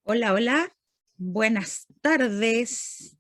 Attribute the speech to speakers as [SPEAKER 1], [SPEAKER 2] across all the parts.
[SPEAKER 1] Hola, hola, buenas tardes.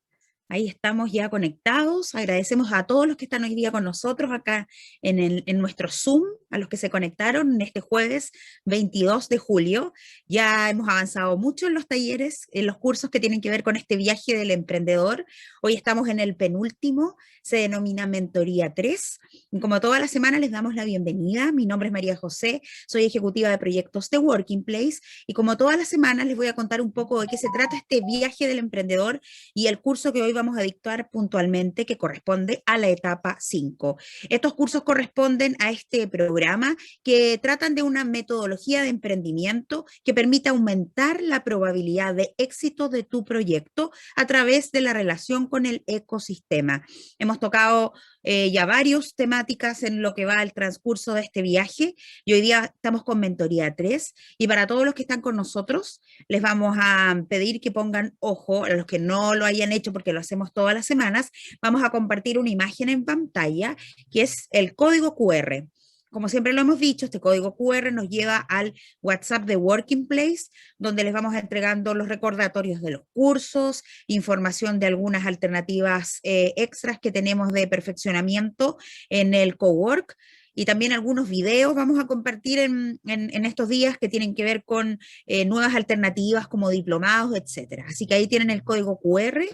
[SPEAKER 1] Ahí estamos ya conectados. Agradecemos a todos los que están hoy día con nosotros acá en nuestro Zoom, a los que se conectaron en este jueves 22 de julio. Ya hemos avanzado mucho en los talleres, en los cursos que tienen que ver con este viaje del emprendedor. Hoy estamos en el penúltimo, se denomina Mentoría 3. Y como toda la semana les damos la bienvenida. Mi nombre es María José, soy ejecutiva de proyectos de Working Place y como todas las semanas les voy a contar un poco de qué se trata este viaje del emprendedor y el curso que hoy vamos a dictar puntualmente que corresponde a la etapa 5. Estos cursos corresponden a este programa que tratan de una metodología de emprendimiento que permite aumentar la probabilidad de éxito de tu proyecto a través de la relación con el ecosistema. Hemos tocado ya varias temáticas en lo que va al transcurso de este viaje y hoy día estamos con Mentoría 3 y para todos los que están con nosotros les vamos a pedir que pongan ojo, a los que no lo hayan hecho porque lo hacemos todas las semanas, vamos a compartir una imagen en pantalla que es el código QR. Como siempre lo hemos dicho, este código QR nos lleva al WhatsApp de Working Place, donde les vamos entregando los recordatorios de los cursos, información de algunas alternativas extras que tenemos de perfeccionamiento en el cowork y también algunos videos vamos a compartir en estos días que tienen que ver con nuevas alternativas como diplomados, etcétera. Así que ahí tienen el código QR,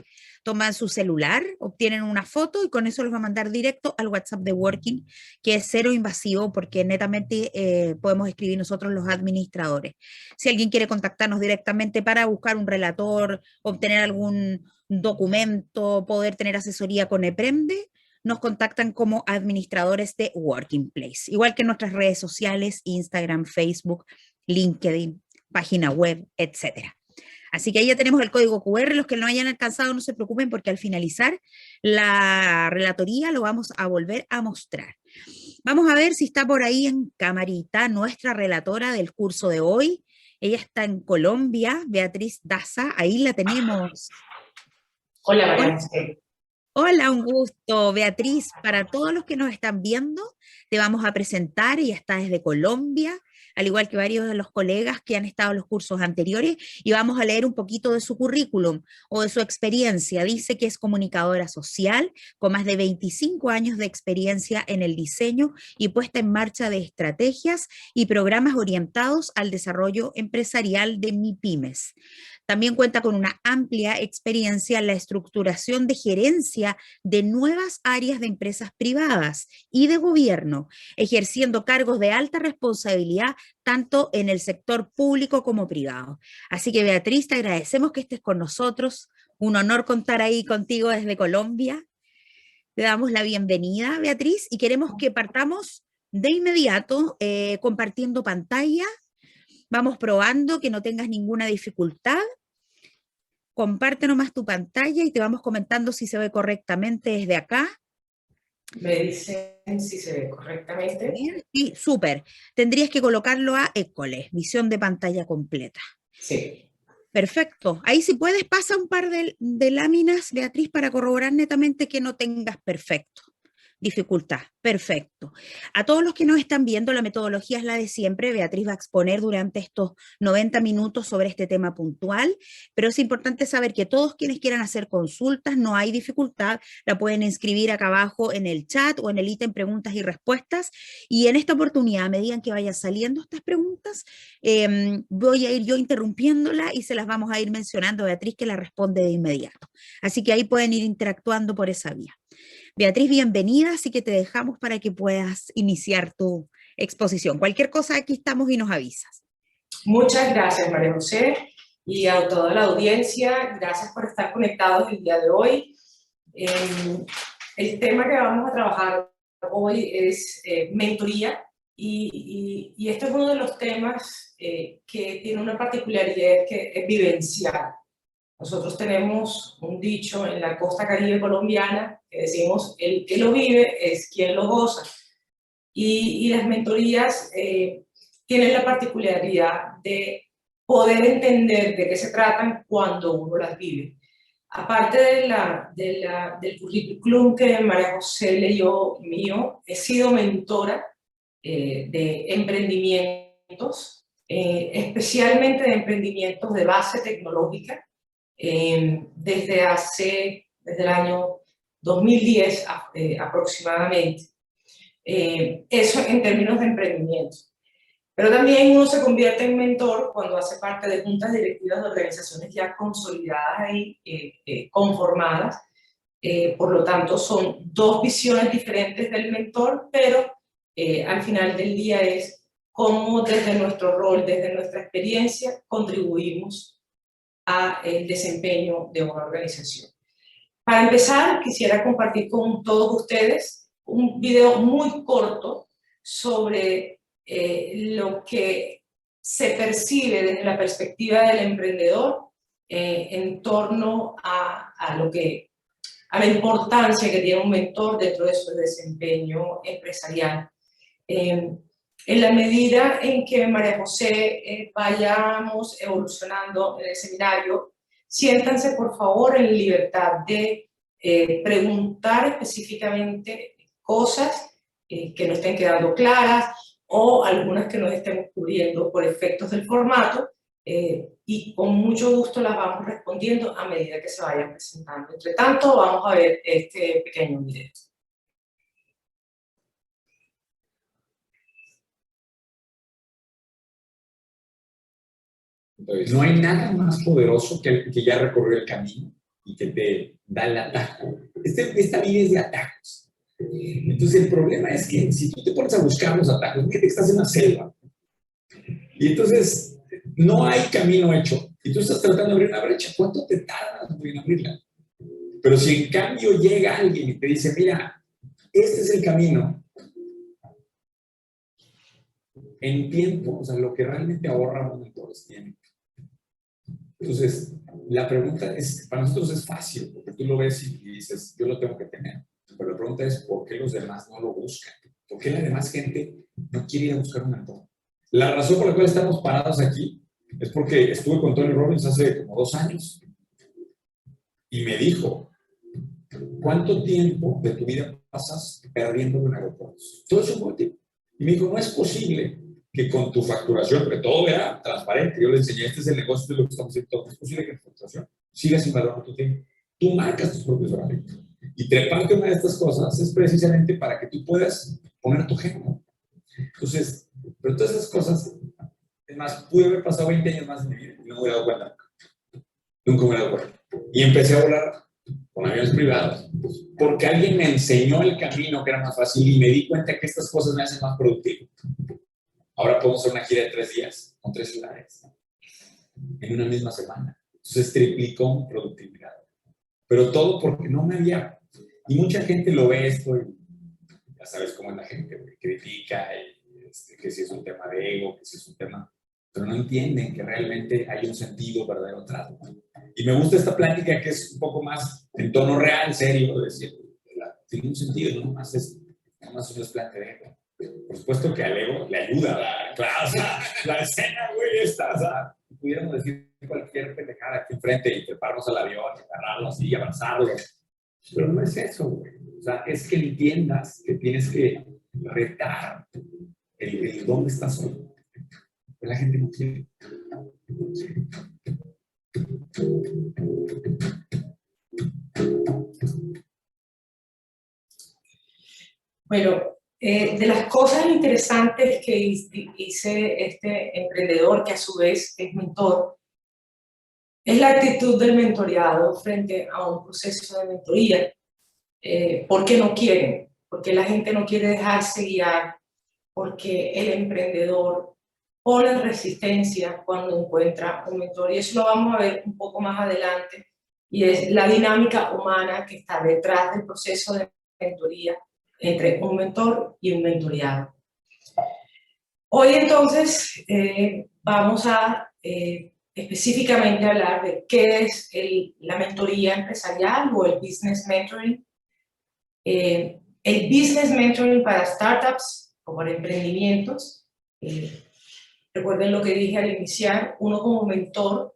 [SPEAKER 1] toman su celular, obtienen una foto y con eso los va a mandar directo al WhatsApp de Working, que es cero invasivo porque netamente podemos escribir nosotros los administradores. Si alguien quiere contactarnos directamente para buscar un relator, obtener algún documento, poder tener asesoría con EPREMDE, nos contactan como administradores de Working Place, igual que en nuestras redes sociales, Instagram, Facebook, LinkedIn, página web, etcétera. Así que ahí ya tenemos el código QR. Los que no hayan alcanzado, no se preocupen porque al finalizar la relatoría lo vamos a volver a mostrar. Vamos a ver si está por ahí en camarita nuestra relatora del curso de hoy. Ella está en Colombia, Beatriz Daza. Ahí la tenemos.
[SPEAKER 2] Hola, María
[SPEAKER 1] Hola.
[SPEAKER 2] José.
[SPEAKER 1] Hola, un gusto, Beatriz. Para todos los que nos están viendo, te vamos a presentar. Ella está desde Colombia, al igual que varios de los colegas que han estado en los cursos anteriores, y vamos a leer un poquito de su currículum o de su experiencia. Dice que es comunicadora social con más de 25 años de experiencia en el diseño y puesta en marcha de estrategias y programas orientados al desarrollo empresarial de MIPYMES. También cuenta con una amplia experiencia en la estructuración de gerencia de nuevas áreas de empresas privadas y de gobierno, ejerciendo cargos de alta responsabilidad tanto en el sector público como privado. Así que Beatriz, te agradecemos que estés con nosotros. Un honor contar ahí contigo desde Colombia. Te damos la bienvenida, Beatriz, y queremos que partamos de inmediato compartiendo pantalla. Vamos probando que no tengas ninguna dificultad. Comparte nomás tu pantalla y te vamos comentando si se ve correctamente desde acá.
[SPEAKER 2] Me dicen si se ve correctamente.
[SPEAKER 1] Bien, y súper. Tendrías que colocarlo a École, visión de pantalla completa.
[SPEAKER 2] Sí.
[SPEAKER 1] Perfecto. Ahí si puedes, pasa un par de láminas, Beatriz, para corroborar netamente que no tengas perfecto. Dificultad, perfecto. A todos los que nos están viendo, la metodología es la de siempre. Beatriz va a exponer durante estos 90 minutos sobre este tema puntual, pero es importante saber que todos quienes quieran hacer consultas, no hay dificultad, la pueden inscribir acá abajo en el chat o en el ítem preguntas y respuestas. Y en esta oportunidad, a medida que vayan saliendo estas preguntas, voy a ir yo interrumpiéndola y se las vamos a ir mencionando a Beatriz que la responde de inmediato. Así que ahí pueden ir interactuando por esa vía. Beatriz, bienvenida, así que te dejamos para que puedas iniciar tu exposición. Cualquier cosa, aquí estamos y nos avisas.
[SPEAKER 2] Muchas gracias, María José, y a toda la audiencia. Gracias por estar conectados el día de hoy. El tema que vamos a trabajar hoy es mentoría, y este es uno de los temas que tiene una particularidad que es vivencial. Nosotros tenemos un dicho en la costa caribe colombiana que decimos, el que lo vive es quien lo goza. Y las mentorías tienen la particularidad de poder entender de qué se tratan cuando uno las vive. Aparte del currículum que María José leyó mío, he sido mentora de emprendimientos especialmente de emprendimientos de base tecnológica, desde el año 2010 aproximadamente. Eso en términos de emprendimiento. Pero también uno se convierte en mentor cuando hace parte de juntas directivas de organizaciones ya consolidadas y conformadas. Por lo tanto, son dos visiones diferentes del mentor, pero al final del día es cómo desde nuestro rol, desde nuestra experiencia, contribuimos al desempeño de una organización. Para empezar, quisiera compartir con todos ustedes un video muy corto sobre lo que se percibe desde la perspectiva del emprendedor en torno a la importancia que tiene un mentor dentro de su desempeño empresarial. En la medida en que María José vayamos evolucionando en el seminario, siéntanse por favor en libertad de preguntar específicamente cosas que no estén quedando claras o algunas que nos estemos cubriendo por efectos del formato, y con mucho gusto las vamos respondiendo a medida que se vayan presentando. Entre tanto, vamos a ver este pequeño video.
[SPEAKER 3] Entonces, no hay nada más poderoso que el que ya recorrió el camino y que te da el atajo. Esta vida es de atajos. Entonces, el problema es que si tú te pones a buscar los atajos, que estás en una selva. Y entonces, no hay camino hecho. Y tú estás tratando de abrir una brecha. ¿Cuánto te tardas en abrirla? Pero si en cambio llega alguien y te dice, mira, este es el camino, en tiempo, o sea, lo que realmente ahorra un mentor es tiempo. Entonces, la pregunta es, para nosotros es fácil, porque tú lo ves y dices, yo lo tengo que tener. Pero la pregunta es, ¿por qué los demás no lo buscan? ¿Por qué la demás gente no quiere ir a buscar un mentor? La razón por la cual estamos parados aquí es porque estuve con Tony Robbins hace como 2 años y me dijo, ¿cuánto tiempo de tu vida pasas perdiendo en aeropuertos? Todo eso fue tiempo. Y me dijo, no es posible que con tu facturación, que todo era transparente, yo le enseñé, este es el negocio de lo que estamos haciendo, es posible que tu facturación siga sin valor tu tiempo. Tú marcas tus propios horarios. Y treparte una de estas cosas es precisamente para que tú puedas poner tu género. Entonces, pero todas esas cosas, es más, pude haber pasado 20 años más en mi vida y no me hubiera dado cuenta. Nunca me hubiera dado cuenta. Y empecé a volar con aviones privados, porque alguien me enseñó el camino que era más fácil y me di cuenta que estas cosas me hacen más productivo. Ahora podemos hacer una gira de 3 días con 3 ciudades en una misma semana. Entonces triplicó mi productividad. Pero todo porque no me había... Y mucha gente lo ve esto y ya sabes cómo es la gente, que critica y, que si es un tema de ego, que si es un tema... Pero no entienden que realmente hay un sentido verdadero atrás. Y me gusta esta plática que es un poco más en tono real, serio, de decir, tiene un sentido, no más es un desplante de ego. Por supuesto que al ego le ayuda, claro, o sea, la escena, güey, esta, o sea, pudiéramos decir cualquier pendejada aquí enfrente y treparnos al avión, agarrarlo así y abrazarlo, pero no es eso, güey, o sea, es que entiendas que tienes que retar el dónde estás hoy. La gente no quiere.
[SPEAKER 2] Bueno, de las cosas interesantes que hice este emprendedor, que a su vez es mentor, es la actitud del mentoreado frente a un proceso de mentoría. ¿Por qué no quieren? Porque la gente no quiere dejarse guiar, porque el emprendedor pone resistencia cuando encuentra un mentor. Y eso lo vamos a ver un poco más adelante. Y es la dinámica humana que está detrás del proceso de mentoría entre un mentor y un mentoreado. Hoy entonces vamos a específicamente hablar de qué es la mentoría empresarial o el business mentoring. El business mentoring para startups o para emprendimientos. Recuerden lo que dije al iniciar, uno como mentor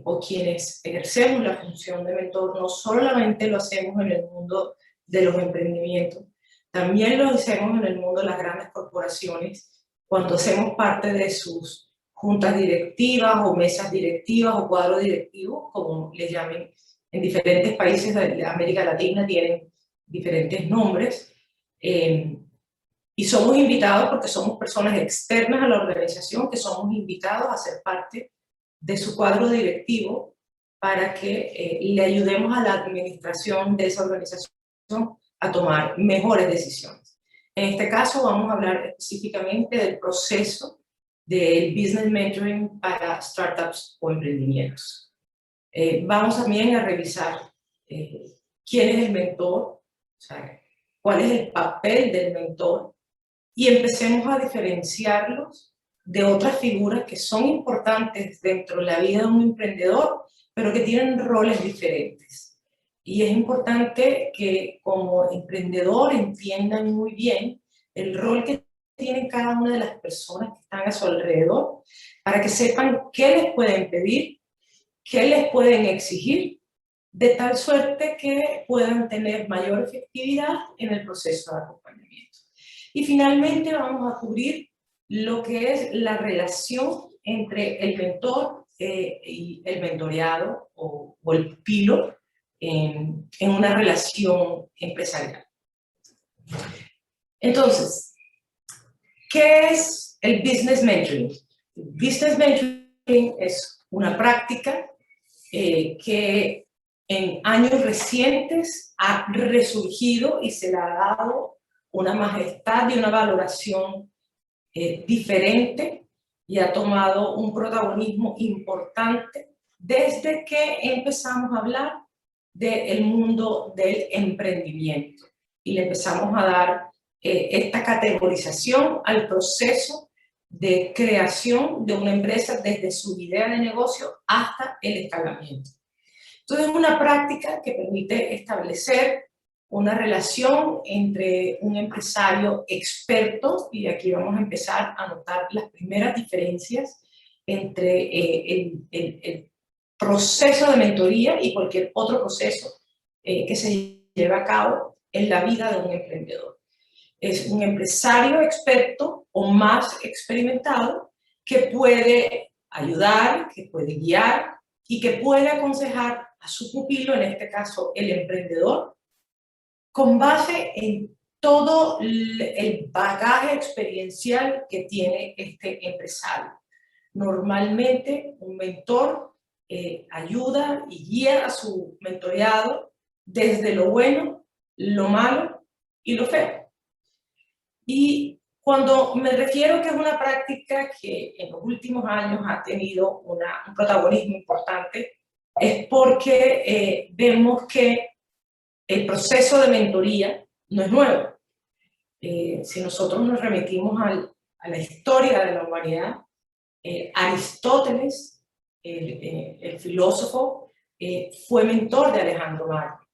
[SPEAKER 2] o quienes ejercemos la función de mentor, no solamente lo hacemos en el mundo de los emprendimientos, también lo hacemos en el mundo de las grandes corporaciones cuando hacemos parte de sus juntas directivas o mesas directivas o cuadros directivos, como les llamen en diferentes países de América Latina, tienen diferentes nombres. Y somos invitados porque somos personas externas a la organización, que somos invitados a ser parte de su cuadro directivo para que le ayudemos a la administración de esa organización a tomar mejores decisiones. En este caso vamos a hablar específicamente del proceso del Business Mentoring para startups o emprendimientos. Vamos también a revisar quién es el mentor, o sea, cuál es el papel del mentor, y empecemos a diferenciarlos de otras figuras que son importantes dentro de la vida de un emprendedor, pero que tienen roles diferentes. Y es importante que como emprendedor entiendan muy bien el rol que tienen cada una de las personas que están a su alrededor, para que sepan qué les pueden pedir, qué les pueden exigir, de tal suerte que puedan tener mayor efectividad en el proceso de acompañamiento. Y finalmente vamos a cubrir lo que es la relación entre el mentor y el mentoreado o el pilo en una relación empresarial. Entonces, ¿qué es el Business Mentoring? El Business Mentoring es una práctica que en años recientes ha resurgido y se le ha dado una majestad y una valoración diferente, y ha tomado un protagonismo importante desde que empezamos a hablar del mundo del emprendimiento y le empezamos a dar esta categorización al proceso de creación de una empresa desde su idea de negocio hasta el escalamiento. Entonces es una práctica que permite establecer una relación entre un empresario experto, y aquí vamos a empezar a notar las primeras diferencias entre el proceso de mentoría y cualquier otro proceso que se lleve a cabo en la vida de un emprendedor. Es un empresario experto o más experimentado que puede ayudar, que puede guiar y que puede aconsejar a su pupilo, en este caso el emprendedor, con base en todo el bagaje experiencial que tiene este empresario. Normalmente un mentor ayuda y guía a su mentoreado desde lo bueno, lo malo y lo feo. Y cuando me refiero que es una práctica que en los últimos años ha tenido un protagonismo importante, es porque vemos que el proceso de mentoría no es nuevo. Si nosotros nos remitimos a la historia de la humanidad, Aristóteles, el filósofo, fue mentor de Alejandro Magno.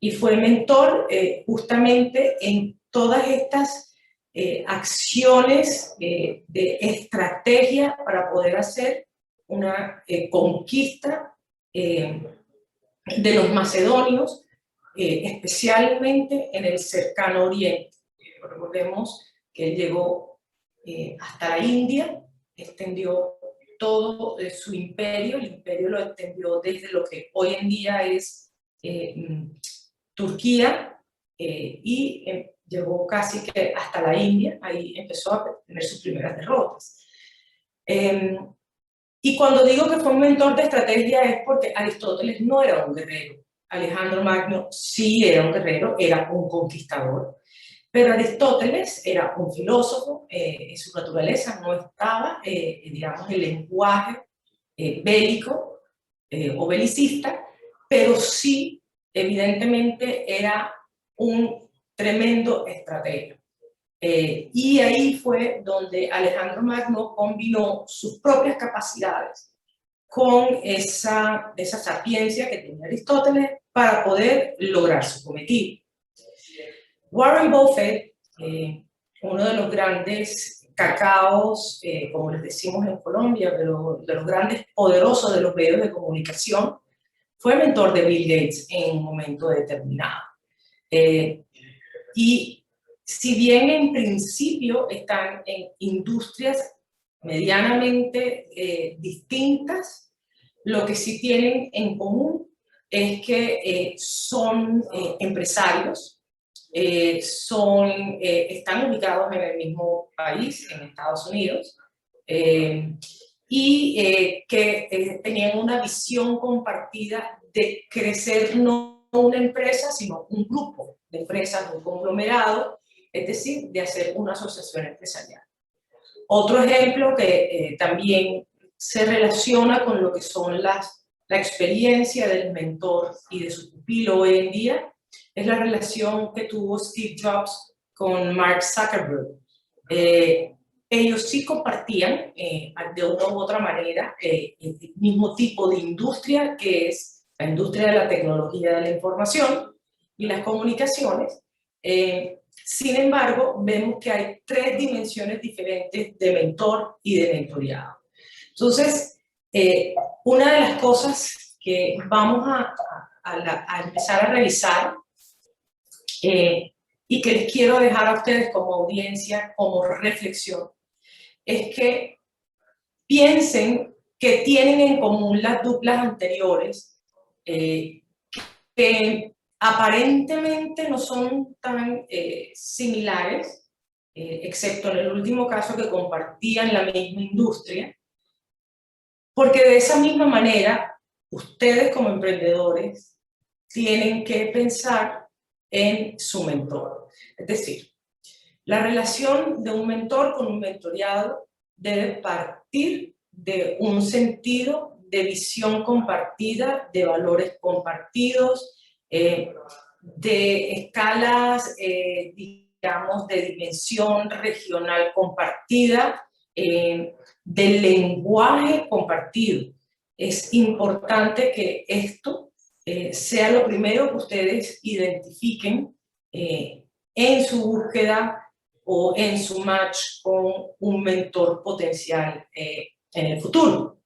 [SPEAKER 2] Y fue mentor justamente en todas estas acciones de estrategia para poder hacer una conquista de los macedonios, especialmente en el cercano oriente. Recordemos que él llegó hasta la India, extendió todo su imperio, el imperio lo extendió desde lo que hoy en día es Turquía, y llegó casi que hasta la India. Ahí empezó a tener sus primeras derrotas. Y cuando digo que fue un mentor de estrategia es porque Aristóteles no era un guerrero. Alejandro Magno sí era un guerrero, era un conquistador, pero Aristóteles era un filósofo. En su naturaleza no estaba, digamos, el lenguaje bélico o belicista, pero sí, evidentemente, era un tremendo estratega. Y ahí fue donde Alejandro Magno combinó sus propias capacidades con esa sapiencia que tenía Aristóteles para poder lograr su cometido. Warren Buffett, uno de los grandes cacaos, como les decimos en Colombia, pero de los grandes poderosos de los medios de comunicación, fue mentor de Bill Gates en un momento determinado. Y si bien en principio están en industrias medianamente distintas, lo que sí tienen en común es que son empresarios, están ubicados en el mismo país, en Estados Unidos, y que tenían una visión compartida de crecer no una empresa, sino un grupo de empresas, un conglomerado, es decir, de hacer una asociación empresarial. Otro ejemplo que también se relaciona con lo que son la experiencia del mentor y de su pupilo hoy en día es la relación que tuvo Steve Jobs con Mark Zuckerberg. Ellos sí compartían de una u otra manera el mismo tipo de industria, que es la industria de la tecnología de la información y las comunicaciones. Sin embargo, vemos que hay tres dimensiones diferentes de mentor y de mentoreado. Entonces, una de las cosas que vamos a empezar a revisar y que les quiero dejar a ustedes como audiencia, como reflexión, es que piensen que tienen en común las duplas anteriores, que aparentemente no son tan similares, excepto en el último caso que compartían la misma industria, porque de esa misma manera ustedes como emprendedores tienen que pensar en su mentor. Es decir, la relación de un mentor con un mentoreado debe partir de un sentido de visión compartida, de valores compartidos, de escalas, digamos, de dimensión regional compartida, del lenguaje compartido. Es importante que esto sea lo primero que ustedes identifiquen en su búsqueda o en su match con un mentor potencial en el futuro.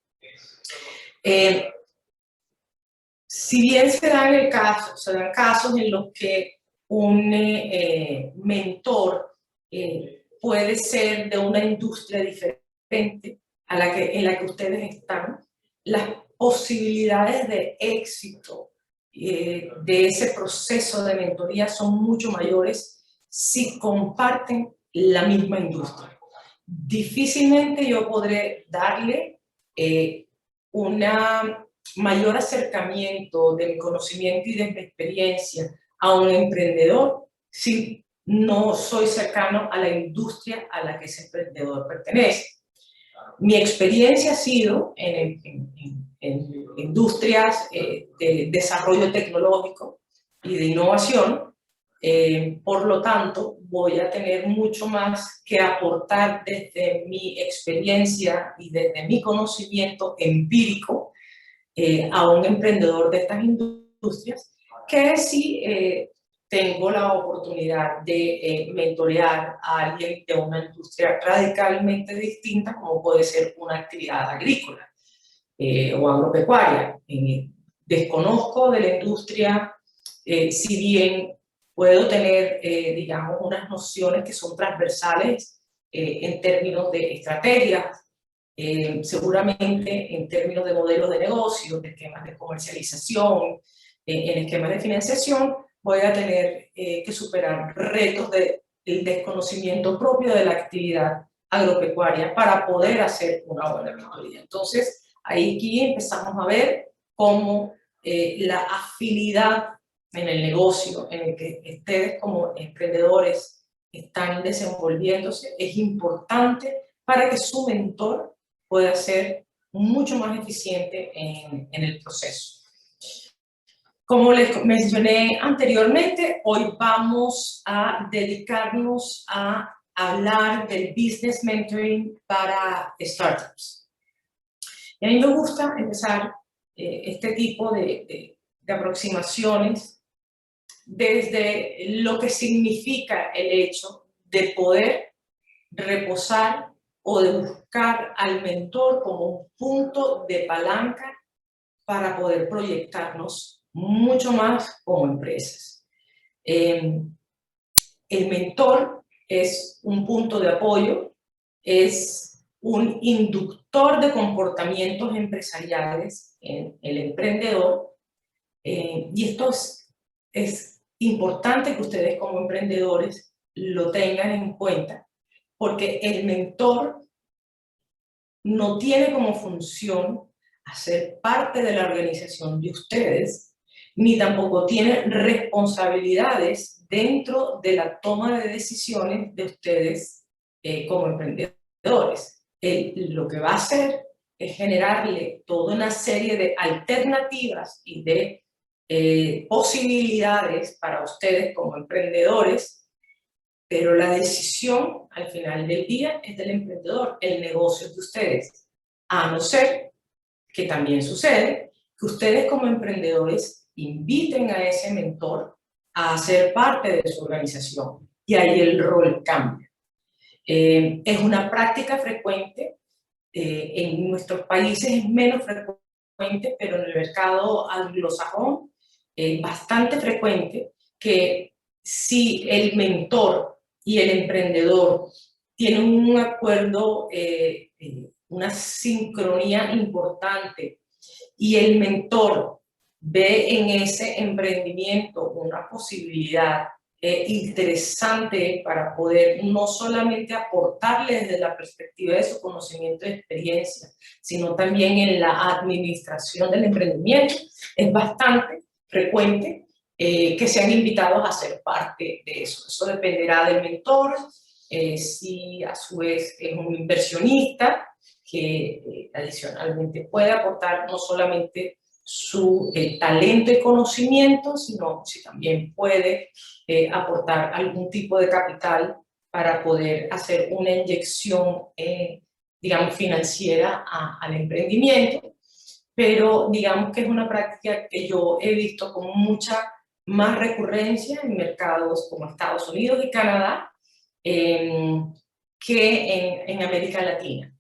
[SPEAKER 2] Si bien se dan casos en los que un mentor puede ser de una industria diferente a en la que ustedes están, las posibilidades de éxito de ese proceso de mentoría son mucho mayores si comparten la misma industria. Difícilmente yo podré darle un mayor acercamiento de mi conocimiento y de mi experiencia a un emprendedor si no soy cercano a la industria a la que ese emprendedor pertenece. Mi experiencia ha sido en industrias de desarrollo tecnológico y de innovación. Por lo tanto, voy a tener mucho más que aportar desde mi experiencia y desde mi conocimiento empírico a un emprendedor de estas industrias que si tengo la oportunidad de mentorear a alguien de una industria radicalmente distinta, como puede ser una actividad agrícola o agropecuaria. Desconozco de la industria, si bien puedo tener, digamos, unas nociones que son transversales en términos de estrategias, seguramente en términos de modelos de negocio, de esquemas de comercialización, en esquemas de financiación, voy a tener que superar retos del desconocimiento propio de la actividad agropecuaria para poder hacer una buena mentoría. Entonces, aquí empezamos a ver cómo la afinidad en el negocio en el que ustedes como emprendedores están desenvolviéndose es importante para que su mentor pueda ser mucho más eficiente en el proceso. Como les mencioné anteriormente, hoy vamos a dedicarnos a hablar del business mentoring para startups. Y a mí me gusta empezar este tipo de aproximaciones desde lo que significa el hecho de poder reposar o de buscar al mentor como un punto de palanca para poder proyectarnos mucho más como empresas. El mentor es un punto de apoyo, es un inductor de comportamientos empresariales en el emprendedor, y esto es importante que ustedes como emprendedores lo tengan en cuenta, porque el mentor no tiene como función hacer parte de la organización de ustedes, ni tampoco tiene responsabilidades dentro de la toma de decisiones de ustedes como emprendedores. Lo que va a hacer es generarle toda una serie de alternativas y de posibilidades para ustedes como emprendedores, pero la decisión al final del día es del emprendedor, el negocio es de ustedes, a no ser que también sucede que ustedes como emprendedores inviten a ese mentor a ser parte de su organización, y ahí el rol cambia. Es una práctica frecuente, en nuestros países es menos frecuente, pero en el mercado anglosajón es bastante frecuente que si el mentor y el emprendedor tienen un acuerdo, una sincronía importante, y el mentor ve en ese emprendimiento una posibilidad interesante para poder no solamente aportarle desde la perspectiva de su conocimiento y experiencia, sino también en la administración del emprendimiento, es bastante frecuente que sean invitados a ser parte de eso. Eso dependerá del mentor, si a su vez es un inversionista que adicionalmente puede aportar no solamente su talento y conocimiento, sino si también puede aportar algún tipo de capital para poder hacer una inyección, digamos, financiera al emprendimiento. Pero digamos que es una práctica que yo he visto con mucha más recurrencia en mercados como Estados Unidos y Canadá, que en América Latina.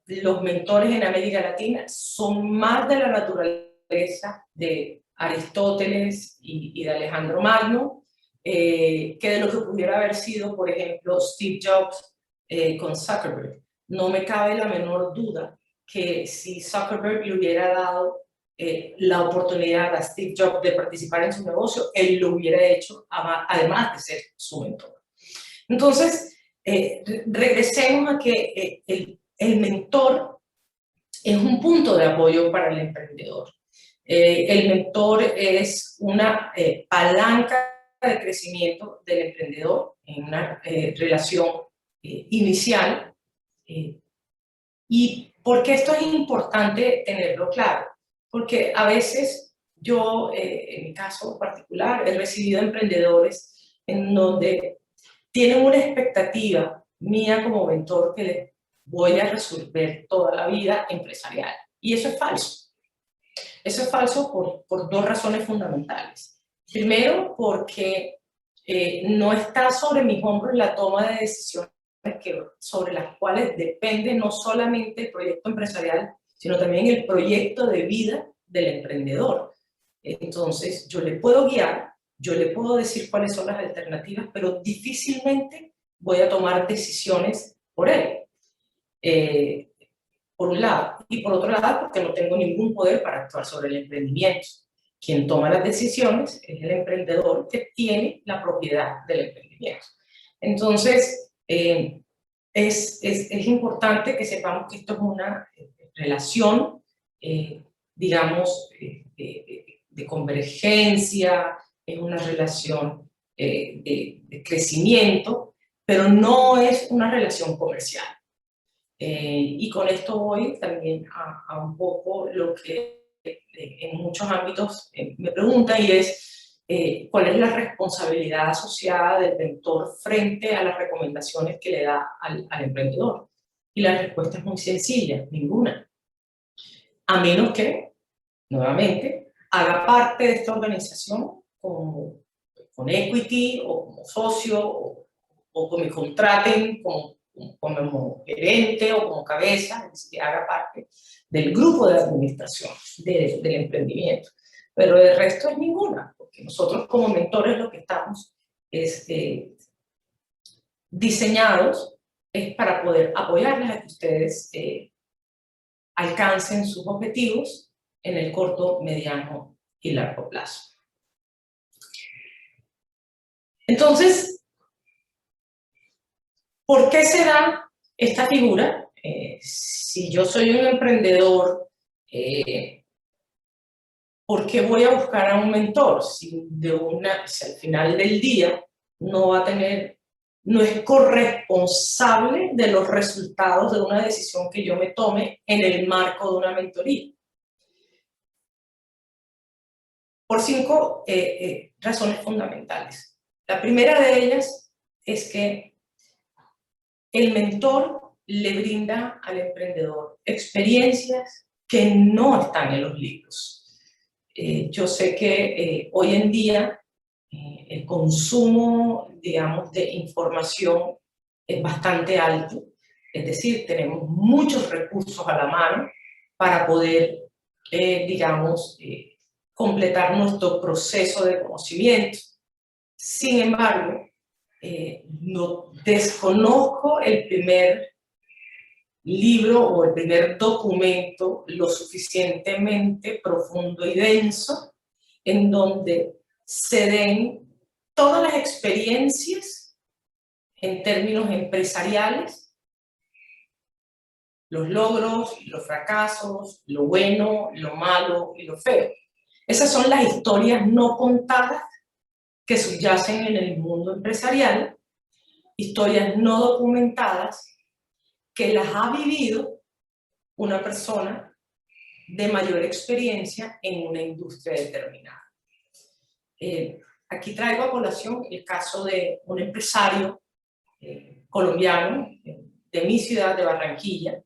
[SPEAKER 2] Los mentores en América Latina son más de la naturaleza de Aristóteles y de Alejandro Magno, que de lo que pudiera haber sido, por ejemplo, Steve Jobs con Zuckerberg. No me cabe la menor duda que si Zuckerberg le hubiera dado la oportunidad a Steve Jobs de participar en su negocio, él lo hubiera hecho, además de ser su mentor. Entonces, regresemos a que el mentor es un punto de apoyo para el emprendedor. El mentor es una palanca de crecimiento del emprendedor en una relación inicial. ¿Y por qué esto es importante tenerlo claro? Porque a veces yo, en mi caso particular, he recibido emprendedores en donde tienen una expectativa mía como mentor que les voy a resolver toda la vida empresarial. Y eso es falso. Eso es falso por dos razones fundamentales. Primero, porque no está sobre mis hombros la toma de decisiones sobre las cuales depende no solamente el proyecto empresarial, sino también el proyecto de vida del emprendedor. Entonces, yo le puedo guiar, yo le puedo decir cuáles son las alternativas, pero difícilmente voy a tomar decisiones por él, por un lado. Y por otro lado, porque no tengo ningún poder para actuar sobre el emprendimiento. Quien toma las decisiones es el emprendedor que tiene la propiedad del emprendimiento. Entonces, es importante que sepamos que esto es una relación, digamos, de convergencia, es una relación de crecimiento, pero no es una relación comercial. Y con esto voy también a un poco lo que en muchos ámbitos me preguntan, y es cuál es la responsabilidad asociada del mentor frente a las recomendaciones que le da al emprendedor. Y la respuesta es muy sencilla: ninguna. A menos que, nuevamente, haga parte de esta organización con equity o como socio, o que me contraten como gerente o como cabeza, es decir, que haga parte del grupo de administración del emprendimiento. Pero el resto es ninguna, porque nosotros como mentores lo que estamos diseñados es para poder apoyarles a que ustedes alcancen sus objetivos en el corto, mediano y largo plazo. Entonces, ¿por qué se da esta figura? Si yo soy un emprendedor, ¿por qué voy a buscar a un mentor? Si al final del día no es corresponsable de los resultados de una decisión que yo me tome en el marco de una mentoría. Por 5 razones fundamentales. La primera de ellas es que el mentor le brinda al emprendedor experiencias que no están en los libros. Yo sé que hoy en día el consumo, digamos, de información es bastante alto. Es decir, tenemos muchos recursos a la mano para poder, digamos, completar nuestro proceso de conocimiento. Sin embargo, no desconozco el primer libro o el primer documento lo suficientemente profundo y denso en donde se den todas las experiencias en términos empresariales, los logros, los fracasos, lo bueno, lo malo y lo feo. Esas son las historias no contadas que subyacen en el mundo empresarial, historias no documentadas que las ha vivido una persona de mayor experiencia en una industria determinada. Aquí traigo a colación el caso de un empresario colombiano de mi ciudad, de Barranquilla,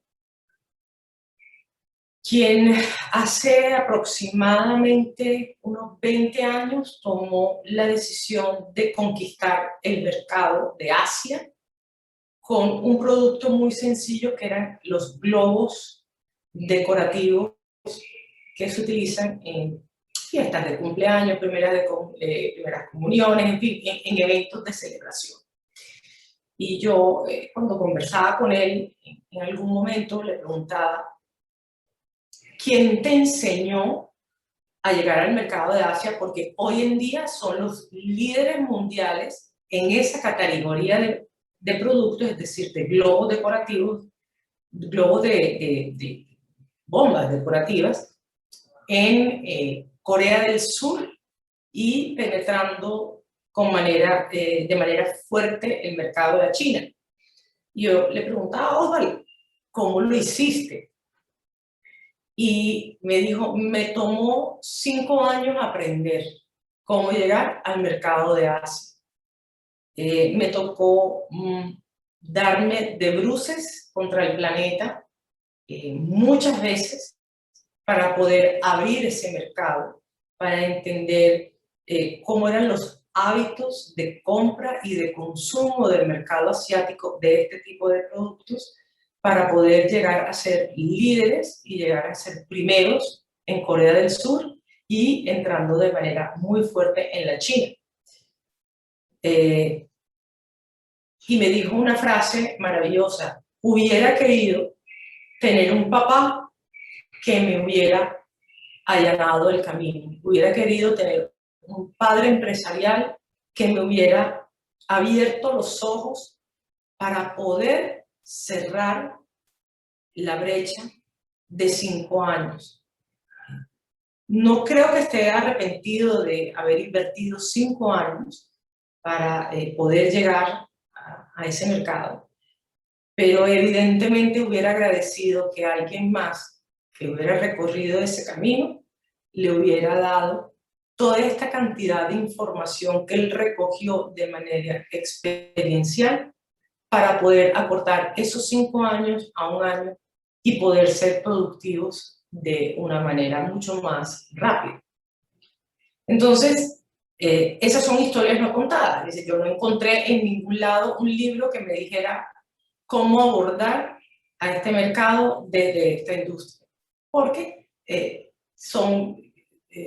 [SPEAKER 2] quien hace aproximadamente unos 20 años tomó la decisión de conquistar el mercado de Asia con un producto muy sencillo que eran los globos decorativos que se utilizan en fiestas de cumpleaños, primeras comuniones, en fin, en eventos de celebración. Y yo, cuando conversaba con él, en algún momento le preguntaba, ¿quién te enseñó a llegar al mercado de Asia? Porque hoy en día son los líderes mundiales en esa categoría de productos, es decir, de globos decorativos, globos de bombas decorativas, en Corea del Sur y penetrando de manera fuerte el mercado de China. Y yo le preguntaba, Osvaldo, ¿cómo lo hiciste? Y me dijo, me tomó 5 años aprender cómo llegar al mercado de Asia. Me tocó darme de bruces contra el planeta muchas veces para poder abrir ese mercado, para entender cómo eran los hábitos de compra y de consumo del mercado asiático de este tipo de productos, para poder llegar a ser líderes y llegar a ser primeros en Corea del Sur y entrando de manera muy fuerte en la China. Y me dijo una frase maravillosa: hubiera querido tener un papá que me hubiera allanado el camino, hubiera querido tener un padre empresarial que me hubiera abierto los ojos para poder cerrar la brecha de 5 años. No creo que esté arrepentido de haber invertido 5 años para poder llegar a ese mercado, pero evidentemente hubiera agradecido que alguien más que hubiera recorrido ese camino le hubiera dado toda esta cantidad de información que él recogió de manera experiencial para poder acortar esos 5 años a 1 año y poder ser productivos de una manera mucho más rápida. Entonces, esas son historias no contadas. Es decir, yo no encontré en ningún lado un libro que me dijera cómo abordar a este mercado desde esta industria, porque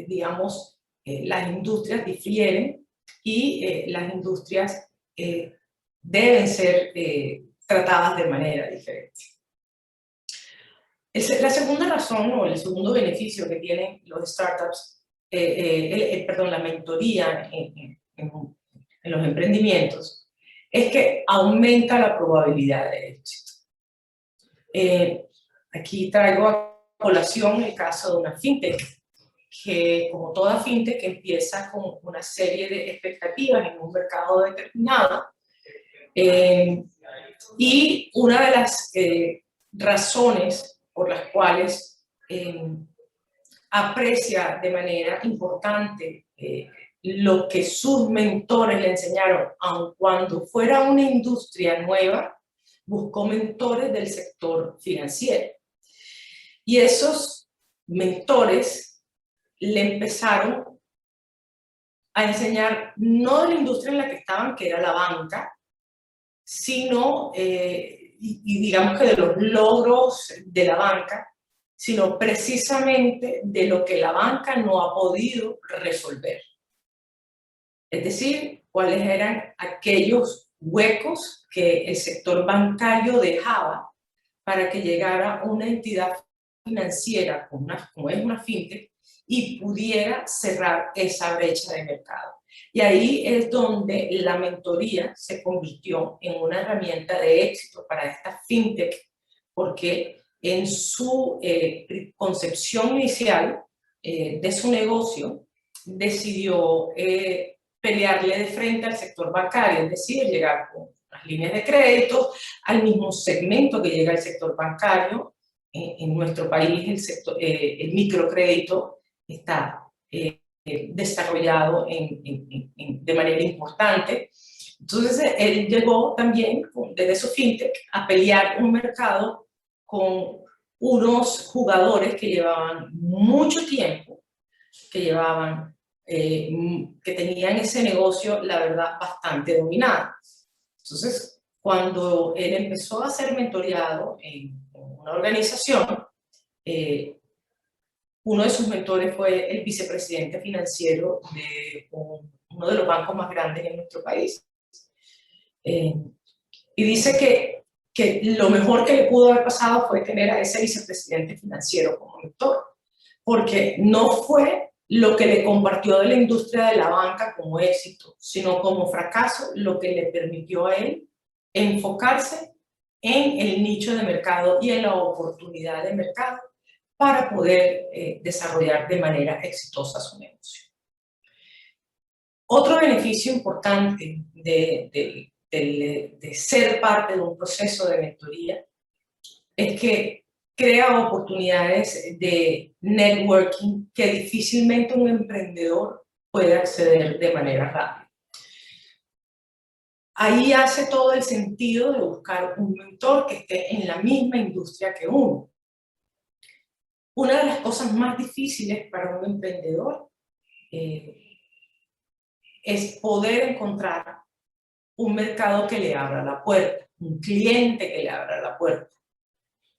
[SPEAKER 2] digamos, las industrias difieren y las industrias deben ser tratadas de manera diferente. La segunda razón o el segundo beneficio que tienen los startups, la mentoría en los emprendimientos, es que aumenta la probabilidad de éxito. Aquí traigo a colación el caso de una fintech, que como toda fintech empieza con una serie de expectativas en un mercado determinado, y una de las razones por las cuales aprecia de manera importante lo que sus mentores le enseñaron, aun cuando fuera una industria nueva, buscó mentores del sector financiero. Y esos mentores le empezaron a enseñar no de la industria en la que estaban, que era la banca, sino, y digamos que de los logros de la banca, sino precisamente de lo que la banca no ha podido resolver. Es decir, cuáles eran aquellos huecos que el sector bancario dejaba para que llegara una entidad financiera como es una fintech y pudiera cerrar esa brecha de mercado. Y ahí es donde la mentoría se convirtió en una herramienta de éxito para esta fintech, porque en su concepción inicial de su negocio decidió pelearle de frente al sector bancario, es decir, llegar con las líneas de crédito al mismo segmento que llega el sector bancario. En nuestro país el microcrédito está desarrollado de manera importante. Entonces, él llegó también desde su fintech a pelear un mercado con unos jugadores que llevaban mucho tiempo, que tenían ese negocio, la verdad, bastante dominado. Entonces, cuando él empezó a ser mentoreado en una organización, uno de sus mentores fue el vicepresidente financiero de uno de los bancos más grandes en nuestro país. Y dice que lo mejor que le pudo haber pasado fue tener a ese vicepresidente financiero como mentor, porque no fue lo que le compartió de la industria de la banca como éxito, sino como fracaso, lo que le permitió a él enfocarse en el nicho de mercado y en la oportunidad de mercado para poder desarrollar de manera exitosa su negocio. Otro beneficio importante de ser parte de un proceso de mentoría es que crea oportunidades de networking que difícilmente un emprendedor puede acceder de manera rápida. Ahí hace todo el sentido de buscar un mentor que esté en la misma industria que uno. Una de las cosas más difíciles para un emprendedor es poder encontrar un mercado que le abra la puerta, un cliente que le abra la puerta.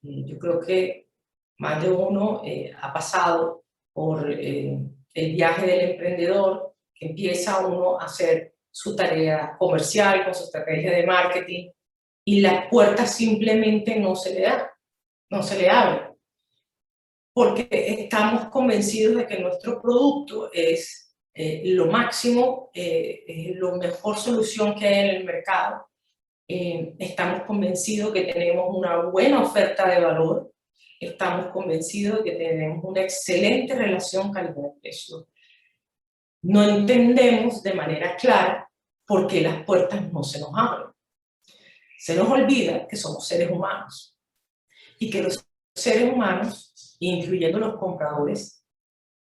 [SPEAKER 2] Yo creo que más de uno ha pasado por el viaje del emprendedor, que empieza uno a hacer su tarea comercial, con su estrategia de marketing, y la puerta simplemente no se le da, no se le abre, porque estamos convencidos de que nuestro producto es lo máximo, es la mejor solución que hay en el mercado. Estamos convencidos que tenemos una buena oferta de valor, estamos convencidos de que tenemos una excelente relación calidad-precio. No entendemos de manera clara por qué las puertas no se nos abren. Se nos olvida que somos seres humanos y que los seres humanos, incluyendo los compradores,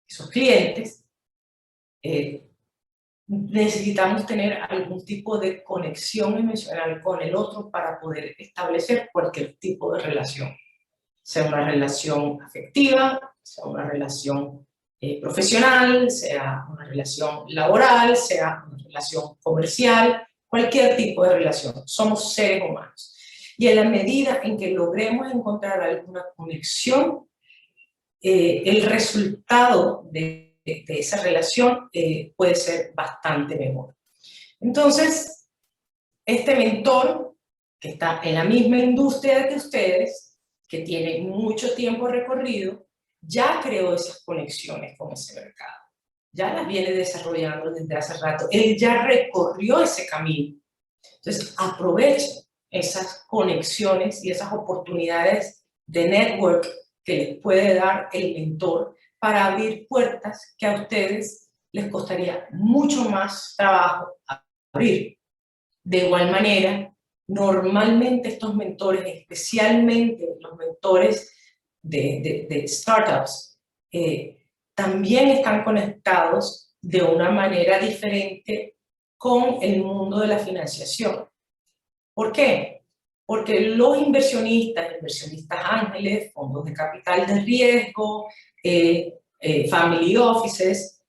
[SPEAKER 2] esos clientes, necesitamos tener algún tipo de conexión emocional con el otro para poder establecer cualquier tipo de relación, sea una relación afectiva, sea una relación profesional, sea una relación laboral, sea una relación comercial, cualquier tipo de relación. Somos seres humanos. Y en la medida en que logremos encontrar alguna conexión, el resultado de esa relación puede ser bastante mejor. Entonces, este mentor, que está en la misma industria que ustedes, que tiene mucho tiempo recorrido, ya creó esas conexiones con ese mercado. Ya las viene desarrollando desde hace rato. Él ya recorrió ese camino. Entonces, aprovechen esas conexiones y esas oportunidades de network que les puede dar el mentor para abrir puertas que a ustedes les costaría mucho más trabajo abrir. De igual manera, normalmente estos mentores, especialmente los mentores de startups, también están conectados de una manera diferente con el mundo de la financiación. ¿Por qué? Porque los inversionistas ángeles, fondos de capital de riesgo, family offices,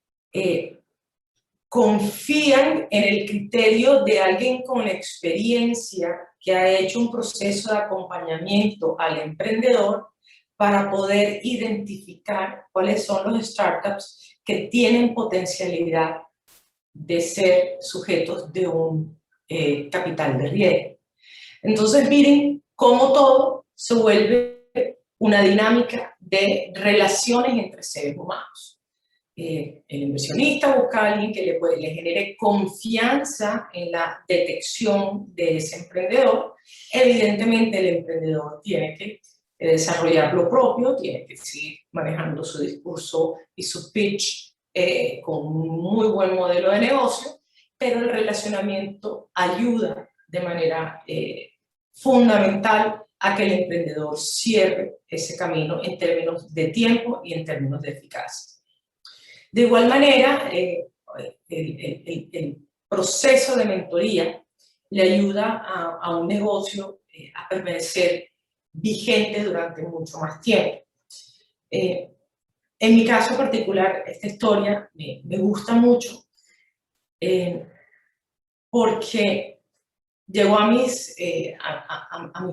[SPEAKER 2] confían en el criterio de alguien con experiencia que ha hecho un proceso de acompañamiento al emprendedor para poder identificar cuáles son los startups que tienen potencialidad de ser sujetos de un capital de riesgo. Entonces miren cómo todo se vuelve una dinámica de relaciones entre seres humanos. El inversionista busca a alguien que le genere confianza en la detección de ese emprendedor. Evidentemente el emprendedor tiene que desarrollar lo propio, tiene que seguir manejando su discurso y su pitch con un muy buen modelo de negocio, pero el relacionamiento ayuda de manera fundamental a que el emprendedor cierre ese camino en términos de tiempo y en términos de eficacia. De igual manera, el proceso de mentoría le ayuda a un negocio a permanecer vigente durante mucho más tiempo. En mi caso particular, esta historia me gusta mucho porque llegó a mis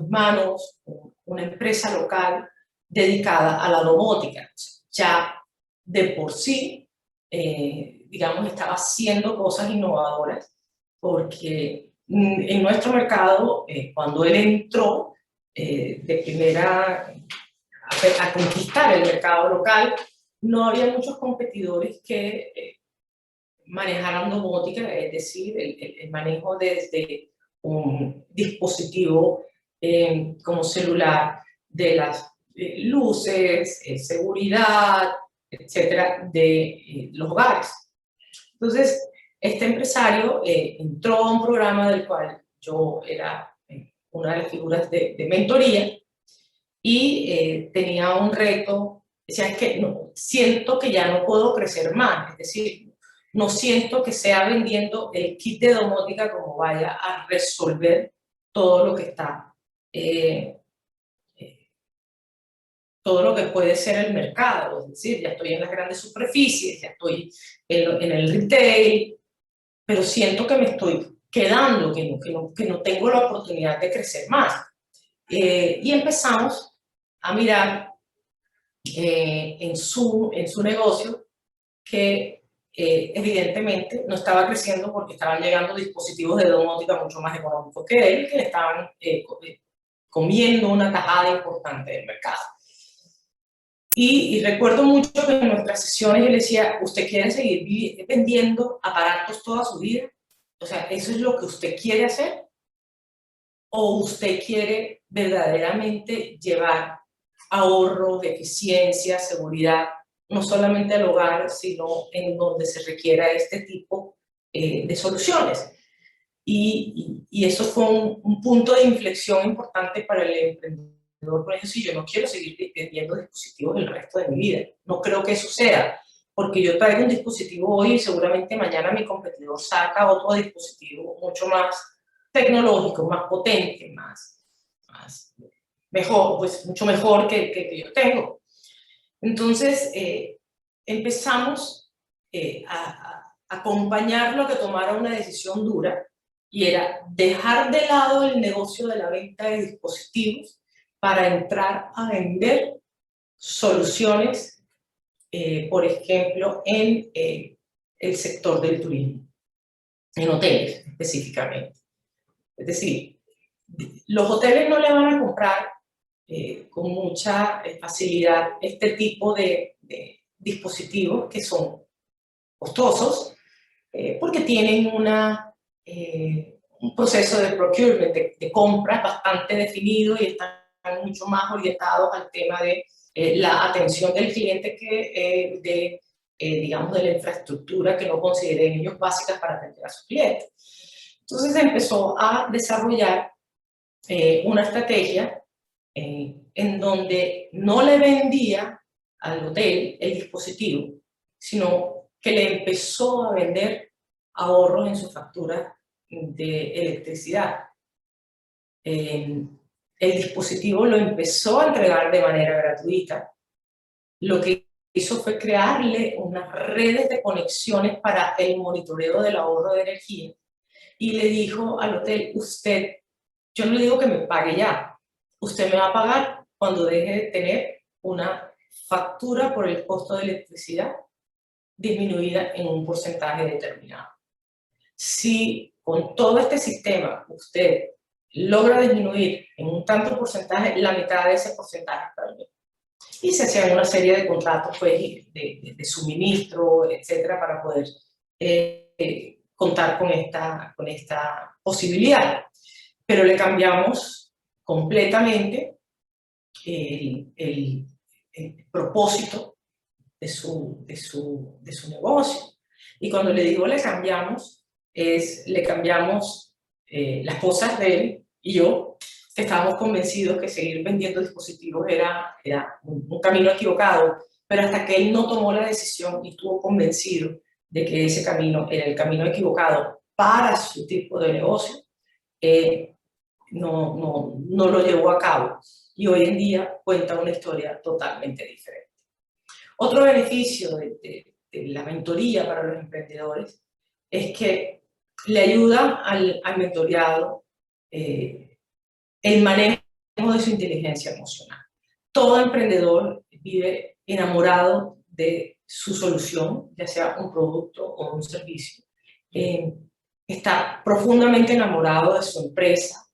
[SPEAKER 2] manos una empresa local dedicada a la domótica. Ya de por sí, digamos, estaba haciendo cosas innovadoras, porque en nuestro mercado, cuando él entró de primera a conquistar el mercado local, no había muchos competidores que manejaran domótica, es decir, el manejo desde un dispositivo como celular de las luces, seguridad, etcétera, de los hogares. Entonces, este empresario entró a un programa del cual yo era una de las figuras de mentoría y tenía un reto. Decía, es que no, siento que ya no puedo crecer más, es decir, no siento que sea vendiendo el kit de domótica como vaya a resolver todo lo que está, todo lo que puede ser el mercado. Es decir, ya estoy en las grandes superficies, ya estoy en el retail, pero siento que me estoy quedando, que no tengo la oportunidad de crecer más. Y empezamos a mirar en su negocio que evidentemente no estaba creciendo porque estaban llegando dispositivos de domótica mucho más económicos que él, que le estaban comiendo una tajada importante del mercado. Y recuerdo mucho que en nuestras sesiones yo le decía, ¿usted quiere seguir vendiendo aparatos toda su vida? O sea, ¿eso es lo que usted quiere hacer? ¿O usted quiere verdaderamente llevar ahorro, eficiencia, seguridad, no solamente al hogar, sino en donde se requiera este tipo de soluciones? Y eso fue un punto de inflexión importante para el emprendedor. Por eso, si yo no quiero seguir vendiendo dispositivos el resto de mi vida, no creo que suceda, porque yo traigo un dispositivo hoy y seguramente mañana mi competidor saca otro dispositivo mucho más tecnológico, más potente, más mejor, pues mucho mejor que yo tengo. Entonces, empezamos a acompañarlo a que tomara una decisión dura, y era dejar de lado el negocio de la venta de dispositivos para entrar a vender soluciones, por ejemplo, en el sector del turismo. en hoteles específicamente. Es decir, los hoteles no le van a comprar con mucha facilidad este tipo de dispositivos que son costosos, porque tienen un proceso de procurement, de compras bastante definido y están mucho más orientados al tema de la atención del cliente que digamos, de la infraestructura que no consideren ellos básicas para atender a sus clientes. Entonces empezó a desarrollar una estrategia en donde no le vendía al hotel el dispositivo, sino que le empezó a vender ahorros en su factura de electricidad. El dispositivo lo empezó a entregar de manera gratuita. Lo que hizo fue crearle unas redes de conexiones para el monitoreo del ahorro de energía y le dijo al hotel, usted, yo no le digo que me pague ya, usted me va a pagar cuando deje de tener una factura por el costo de electricidad disminuida en un porcentaje determinado. Si con todo este sistema usted logra disminuir en un tanto porcentaje, la mitad de ese porcentaje para mí. Y se hacían una serie de contratos pues, de suministro, etcétera, para poder contar con esta posibilidad. Pero le cambiamos completamente el propósito de su negocio. Y cuando le digo le cambiamos, le cambiamos las cosas de él y yo, que estábamos convencidos que seguir vendiendo dispositivos era un camino equivocado, pero hasta que él no tomó la decisión y estuvo convencido de que ese camino era el camino equivocado para su tipo de negocio, no lo llevó a cabo. Y hoy en día cuenta una historia totalmente diferente. Otro beneficio de la mentoría para los emprendedores es que le ayuda al mentoreado el manejo de su inteligencia emocional. Todo emprendedor vive enamorado de su solución, ya sea un producto o un servicio. Está profundamente enamorado de su empresa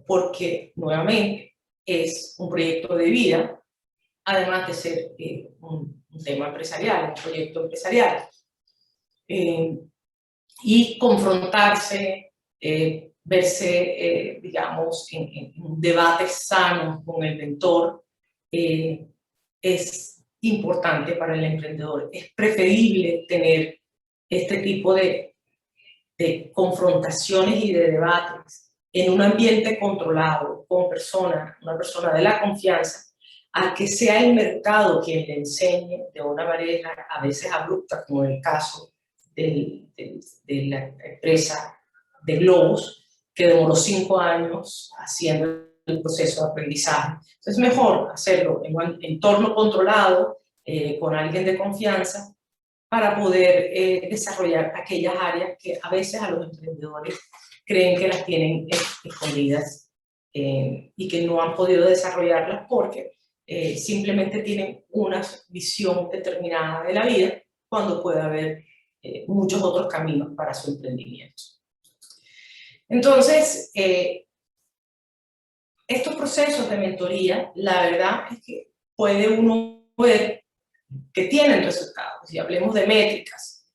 [SPEAKER 2] porque, nuevamente, es un proyecto de vida, además de ser un tema empresarial, un proyecto empresarial. Y confrontarse, verse, digamos, en debates sanos con el mentor es importante para el emprendedor. Es preferible tener este tipo de confrontaciones y de debates en un ambiente controlado, con una persona de la confianza, a que sea el mercado quien le enseñe de una manera a veces abrupta, como en el caso de la empresa de globos, que demoró 5 años haciendo el proceso de aprendizaje. Entonces es mejor hacerlo en un entorno controlado, con alguien de confianza, para poder desarrollar aquellas áreas que a veces a los emprendedores creen que las tienen escondidas y que no han podido desarrollarlas porque simplemente tienen una visión determinada de la vida, cuando puede haber muchos otros caminos para su emprendimiento. Entonces, estos procesos de mentoría, la verdad es que puede uno ver que tienen resultados. Si hablemos de métricas,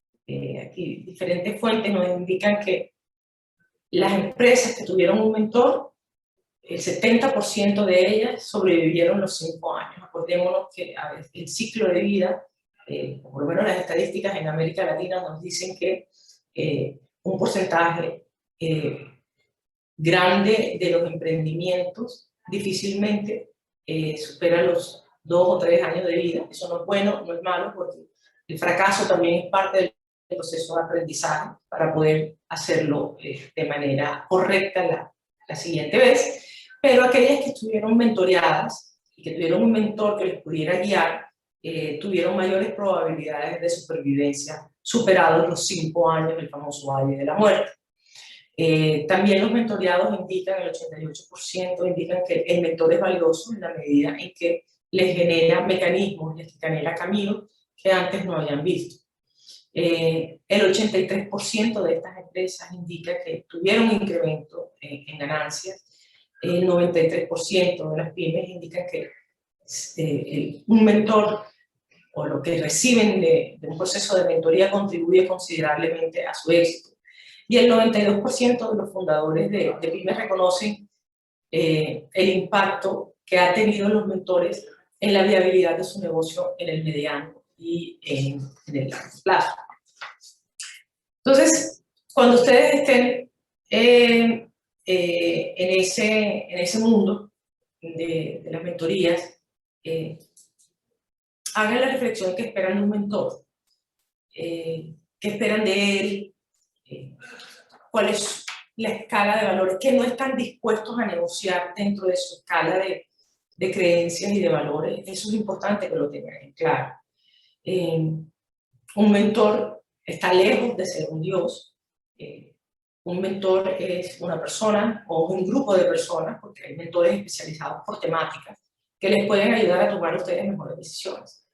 [SPEAKER 2] aquí diferentes fuentes nos indican que las empresas que tuvieron un mentor, el 70% de ellas sobrevivieron los 5 años. Acordémonos que el ciclo de vida, por lo menos las estadísticas en América Latina nos dicen que un porcentaje grande de los emprendimientos difícilmente supera los 2 o 3 años de vida. Eso no es bueno, no es malo, porque el fracaso también es parte del proceso de aprendizaje para poder hacerlo de manera correcta la siguiente vez. Pero aquellas que estuvieron mentoreadas y que tuvieron un mentor que les pudiera guiar, tuvieron mayores probabilidades de supervivencia, superados los 5 años del famoso Valle de la Muerte. También los mentoreados indican, el 88% indican que el mentor es valioso en la medida en que les genera mecanismos, les genera caminos que antes no habían visto. El 83% de estas empresas indica que tuvieron un incremento en ganancias. El 93% de las pymes indican que un mentor o lo que reciben de un proceso de mentoría contribuye considerablemente a su éxito. Y el 92% de los fundadores de pymes reconocen el impacto que ha tenido los mentores en la viabilidad de su negocio en el mediano y en el largo plazo. Entonces, cuando ustedes estén en ese mundo de las mentorías, hagan la reflexión que esperan de un mentor, qué esperan de él, cuál es la escala de valores que no están dispuestos a negociar dentro de su escala de creencias y de valores. Eso es importante que lo tengan en claro. Un mentor está lejos de ser un dios. Un mentor es una persona o un grupo de personas, porque hay mentores especializados por temáticas, que les pueden ayudar a tomar ustedes mejores decisiones.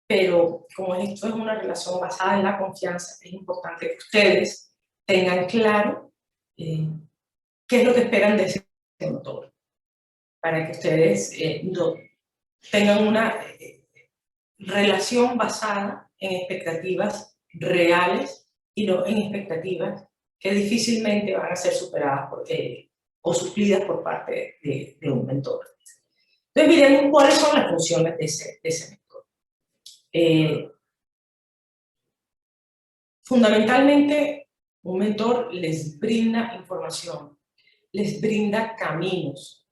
[SPEAKER 2] Pero como esto es una relación basada en la confianza, es importante que ustedes tengan claro qué es lo que esperan de ese mentor, para que ustedes no tengan una relación basada en expectativas reales y no en expectativas que difícilmente van a ser superadas o suplidas por parte de un mentor. Entonces, miremos cuáles son las funciones de ese mentor. Fundamentalmente, un mentor les brinda información, les brinda caminos.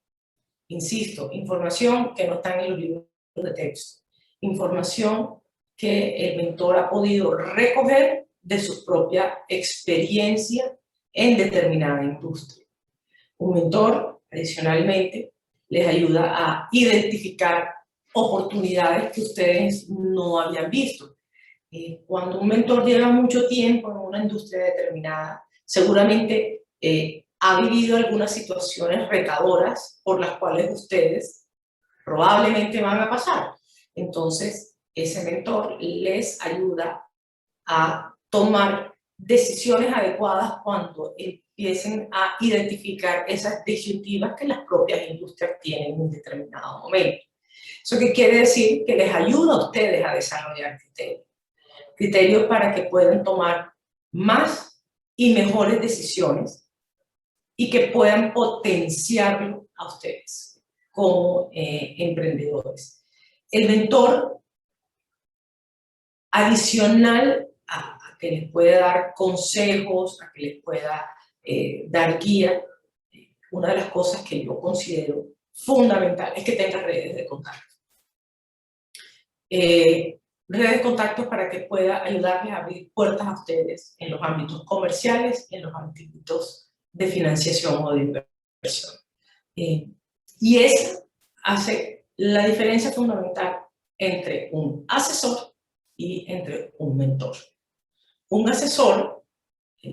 [SPEAKER 2] Insisto, información que no está en los libros de texto, información que el mentor ha podido recoger de su propia experiencia en determinada industria. Un mentor, adicionalmente, les ayuda a identificar oportunidades que ustedes no habían visto. Cuando un mentor lleva mucho tiempo en una industria determinada, seguramente ha vivido algunas situaciones retadoras por las cuales ustedes probablemente van a pasar. Entonces, ese mentor les ayuda a tomar decisiones adecuadas cuando empiecen a identificar esas disyuntivas que las propias industrias tienen en un determinado momento. ¿Eso qué quiere decir? Que les ayuda a ustedes a desarrollar criterios para que puedan tomar más y mejores decisiones y que puedan potenciarlo a ustedes como emprendedores. El mentor, adicional a que les pueda dar consejos, a que les pueda dar guía, una de las cosas que yo considero fundamental es que tenga redes de contacto. Redes de contactos para que pueda ayudarles a abrir puertas a ustedes en los ámbitos comerciales y en los ámbitos de financiación o de inversión. Y eso hace la diferencia fundamental entre un asesor y entre un mentor. Un asesor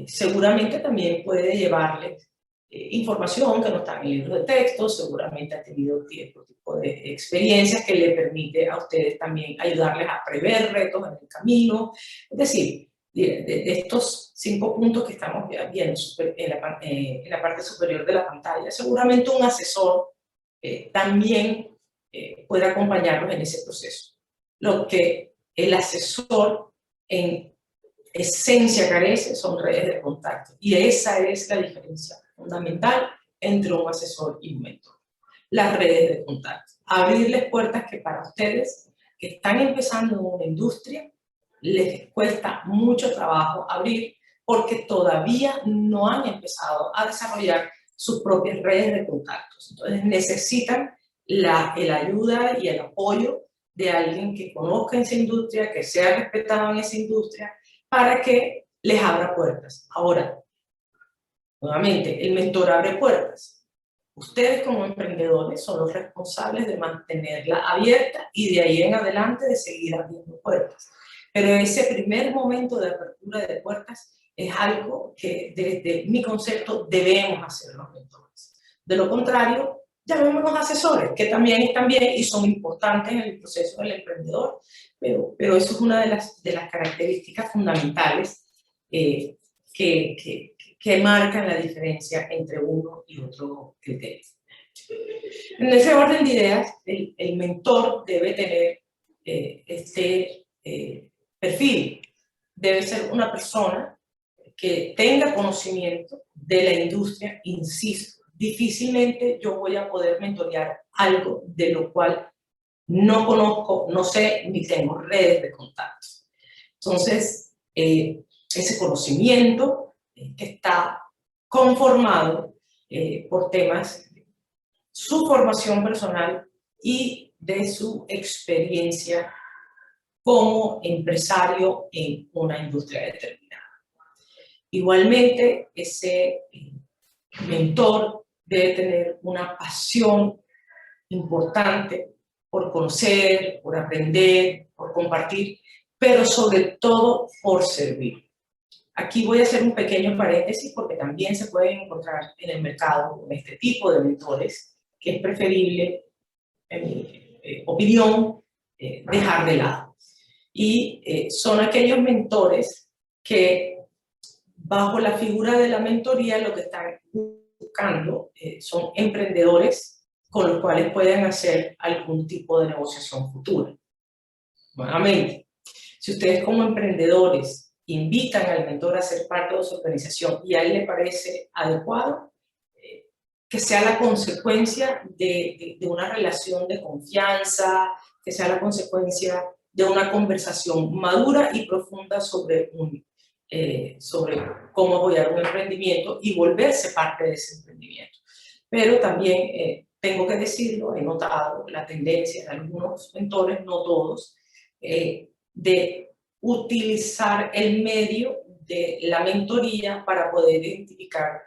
[SPEAKER 2] seguramente también puede llevarles información que no está en el libro de texto, seguramente ha tenido cierto tipo de experiencias que le permite a ustedes también ayudarles a prever retos en el camino. Es decir, de estos 5 puntos que estamos viendo en la parte superior de la pantalla, seguramente un asesor también puede acompañarlos en ese proceso. Lo que el asesor en esencia carece son redes de contacto, y esa es la diferencia fundamental entre un asesor y un mentor. Las redes de contacto, abrirles puertas que para ustedes que están empezando en una industria les cuesta mucho trabajo abrir, porque todavía no han empezado a desarrollar sus propias redes de contactos. Entonces necesitan la ayuda y el apoyo de alguien que conozca esa industria, que sea respetado en esa industria, para que les abra puertas. Ahora, nuevamente, el mentor abre puertas. Ustedes como emprendedores son los responsables de mantenerla abierta y de ahí en adelante de seguir abriendo puertas. Pero ese primer momento de apertura de puertas es algo que desde mi concepto debemos hacer los mentores. De lo contrario, llamémoslos asesores, que también están bien y son importantes en el proceso del emprendedor, pero eso es una de las características fundamentales que marcan la diferencia entre uno y otro criterio. En ese orden de ideas, el mentor debe tener este perfil. Debe ser una persona que tenga conocimiento de la industria, insisto. Difícilmente yo voy a poder mentorear algo de lo cual no conozco, no sé, ni tengo redes de contactos. Entonces, ese conocimiento que está conformado por temas, su formación personal y de su experiencia como empresario en una industria determinada. Igualmente, ese mentor debe tener una pasión importante por conocer, por aprender, por compartir, pero sobre todo por servir. Aquí voy a hacer un pequeño paréntesis porque también se pueden encontrar en el mercado con este tipo de mentores que es preferible, en mi opinión, dejar de lado. Y son aquellos mentores que bajo la figura de la mentoría lo que están buscando son emprendedores con los cuales pueden hacer algún tipo de negociación futura. Nuevamente, si ustedes como emprendedores invitan al mentor a ser parte de su organización y a él le parece adecuado, que sea la consecuencia de una relación de confianza, que sea la consecuencia de una conversación madura y profunda sobre cómo apoyar un emprendimiento y volverse parte de ese emprendimiento. Pero también tengo que decirlo, he notado la tendencia de algunos mentores, no todos, de utilizar el medio de la mentoría para poder identificar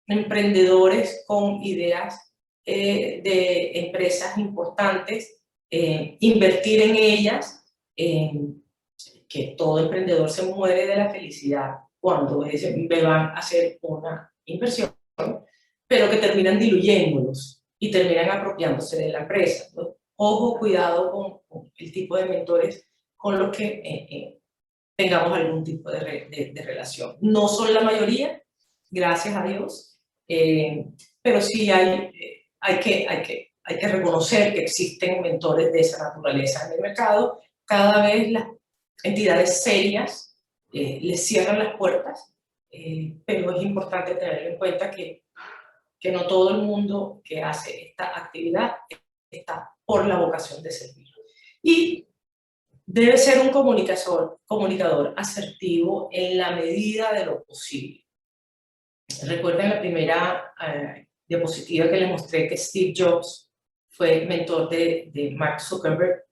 [SPEAKER 2] emprendedores con ideas de empresas importantes, invertir en ellas, que todo emprendedor se muere de la felicidad cuando me van a hacer una inversión, pero que terminan diluyéndolos y terminan apropiándose de la empresa, ¿no? Ojo, cuidado con el tipo de mentores con los que tengamos algún tipo de relación. No son la mayoría, gracias a Dios, pero sí hay que reconocer que existen mentores de esa naturaleza en el mercado. Cada vez las entidades serias les cierran las puertas, pero es importante tener en cuenta que no todo el mundo que hace esta actividad está por la vocación de servir. Y debe ser un comunicador asertivo en la medida de lo posible. Recuerden la primera diapositiva que les mostré que Steve Jobs fue mentor de Mark Zuckerberg.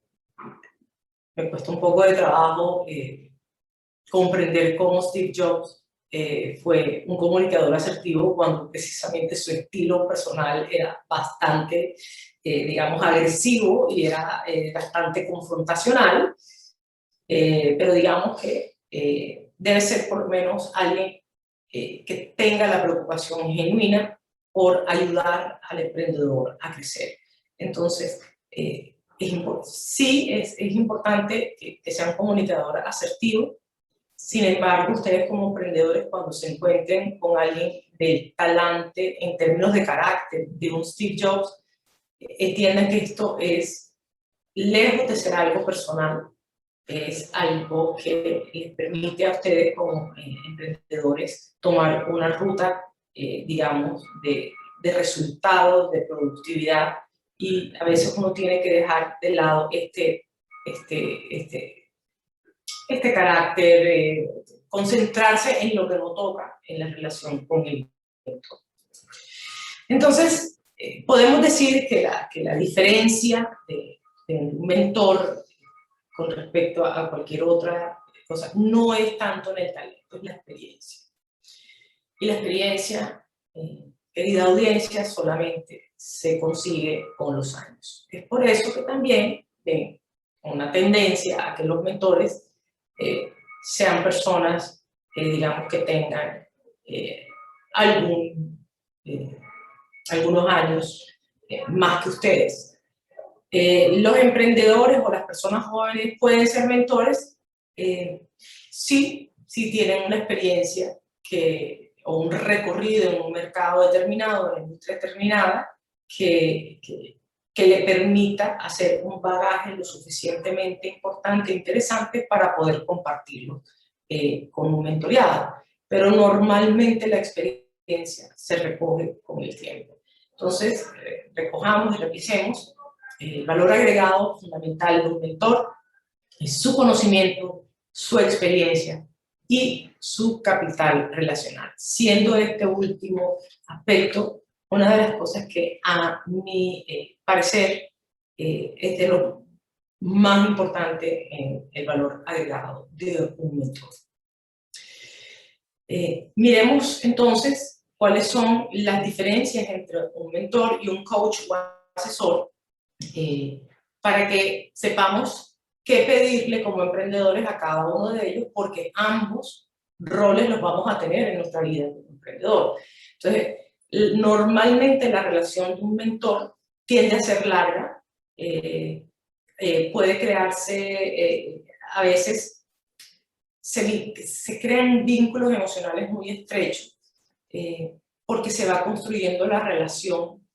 [SPEAKER 2] Me cuesta un poco de trabajo comprender cómo Steve Jobs fue un comunicador asertivo cuando precisamente su estilo personal era bastante, digamos, agresivo y era bastante confrontacional, pero digamos que debe ser por lo menos alguien que tenga la preocupación genuina por ayudar al emprendedor a crecer. Entonces, sí es importante que sea un comunicador asertivo. Sin embargo, ustedes como emprendedores, cuando se encuentren con alguien del talante en términos de carácter de un Steve Jobs, entiendan que esto es lejos de ser algo personal, es algo que les permite a ustedes como emprendedores tomar una ruta, digamos, de resultados, de productividad, y a veces uno tiene que dejar de lado este carácter, concentrarse en lo que nos toca en la relación con el mentor. Entonces, podemos decir que la diferencia de un mentor con respecto a cualquier otra cosa no es tanto en el talento, es la experiencia. Y la experiencia, querida audiencia, solamente se consigue con los años. Es por eso que también ven una tendencia a que los mentores sean personas, digamos, que tengan algunos años más que ustedes. Los emprendedores o las personas jóvenes pueden ser mentores, sí tienen una experiencia o un recorrido en un mercado determinado, en una industria determinada, que le permita hacer un bagaje lo suficientemente importante e interesante para poder compartirlo con un mentoreado. Pero normalmente la experiencia se recoge con el tiempo. Entonces, recojamos y revisemos. El valor agregado fundamental de un mentor es su conocimiento, su experiencia y su capital relacional. Siendo este último aspecto una de las cosas que a mi parecer es de lo más importante en el valor agregado de un mentor. Miremos entonces cuáles son las diferencias entre un mentor y un coach o asesor, para que sepamos qué pedirle como emprendedores a cada uno de ellos, porque ambos roles los vamos a tener en nuestra vida como emprendedor. Entonces, normalmente la relación de un mentor tiende a ser larga, puede crearse, a veces se crean vínculos emocionales muy estrechos, porque se va construyendo la relación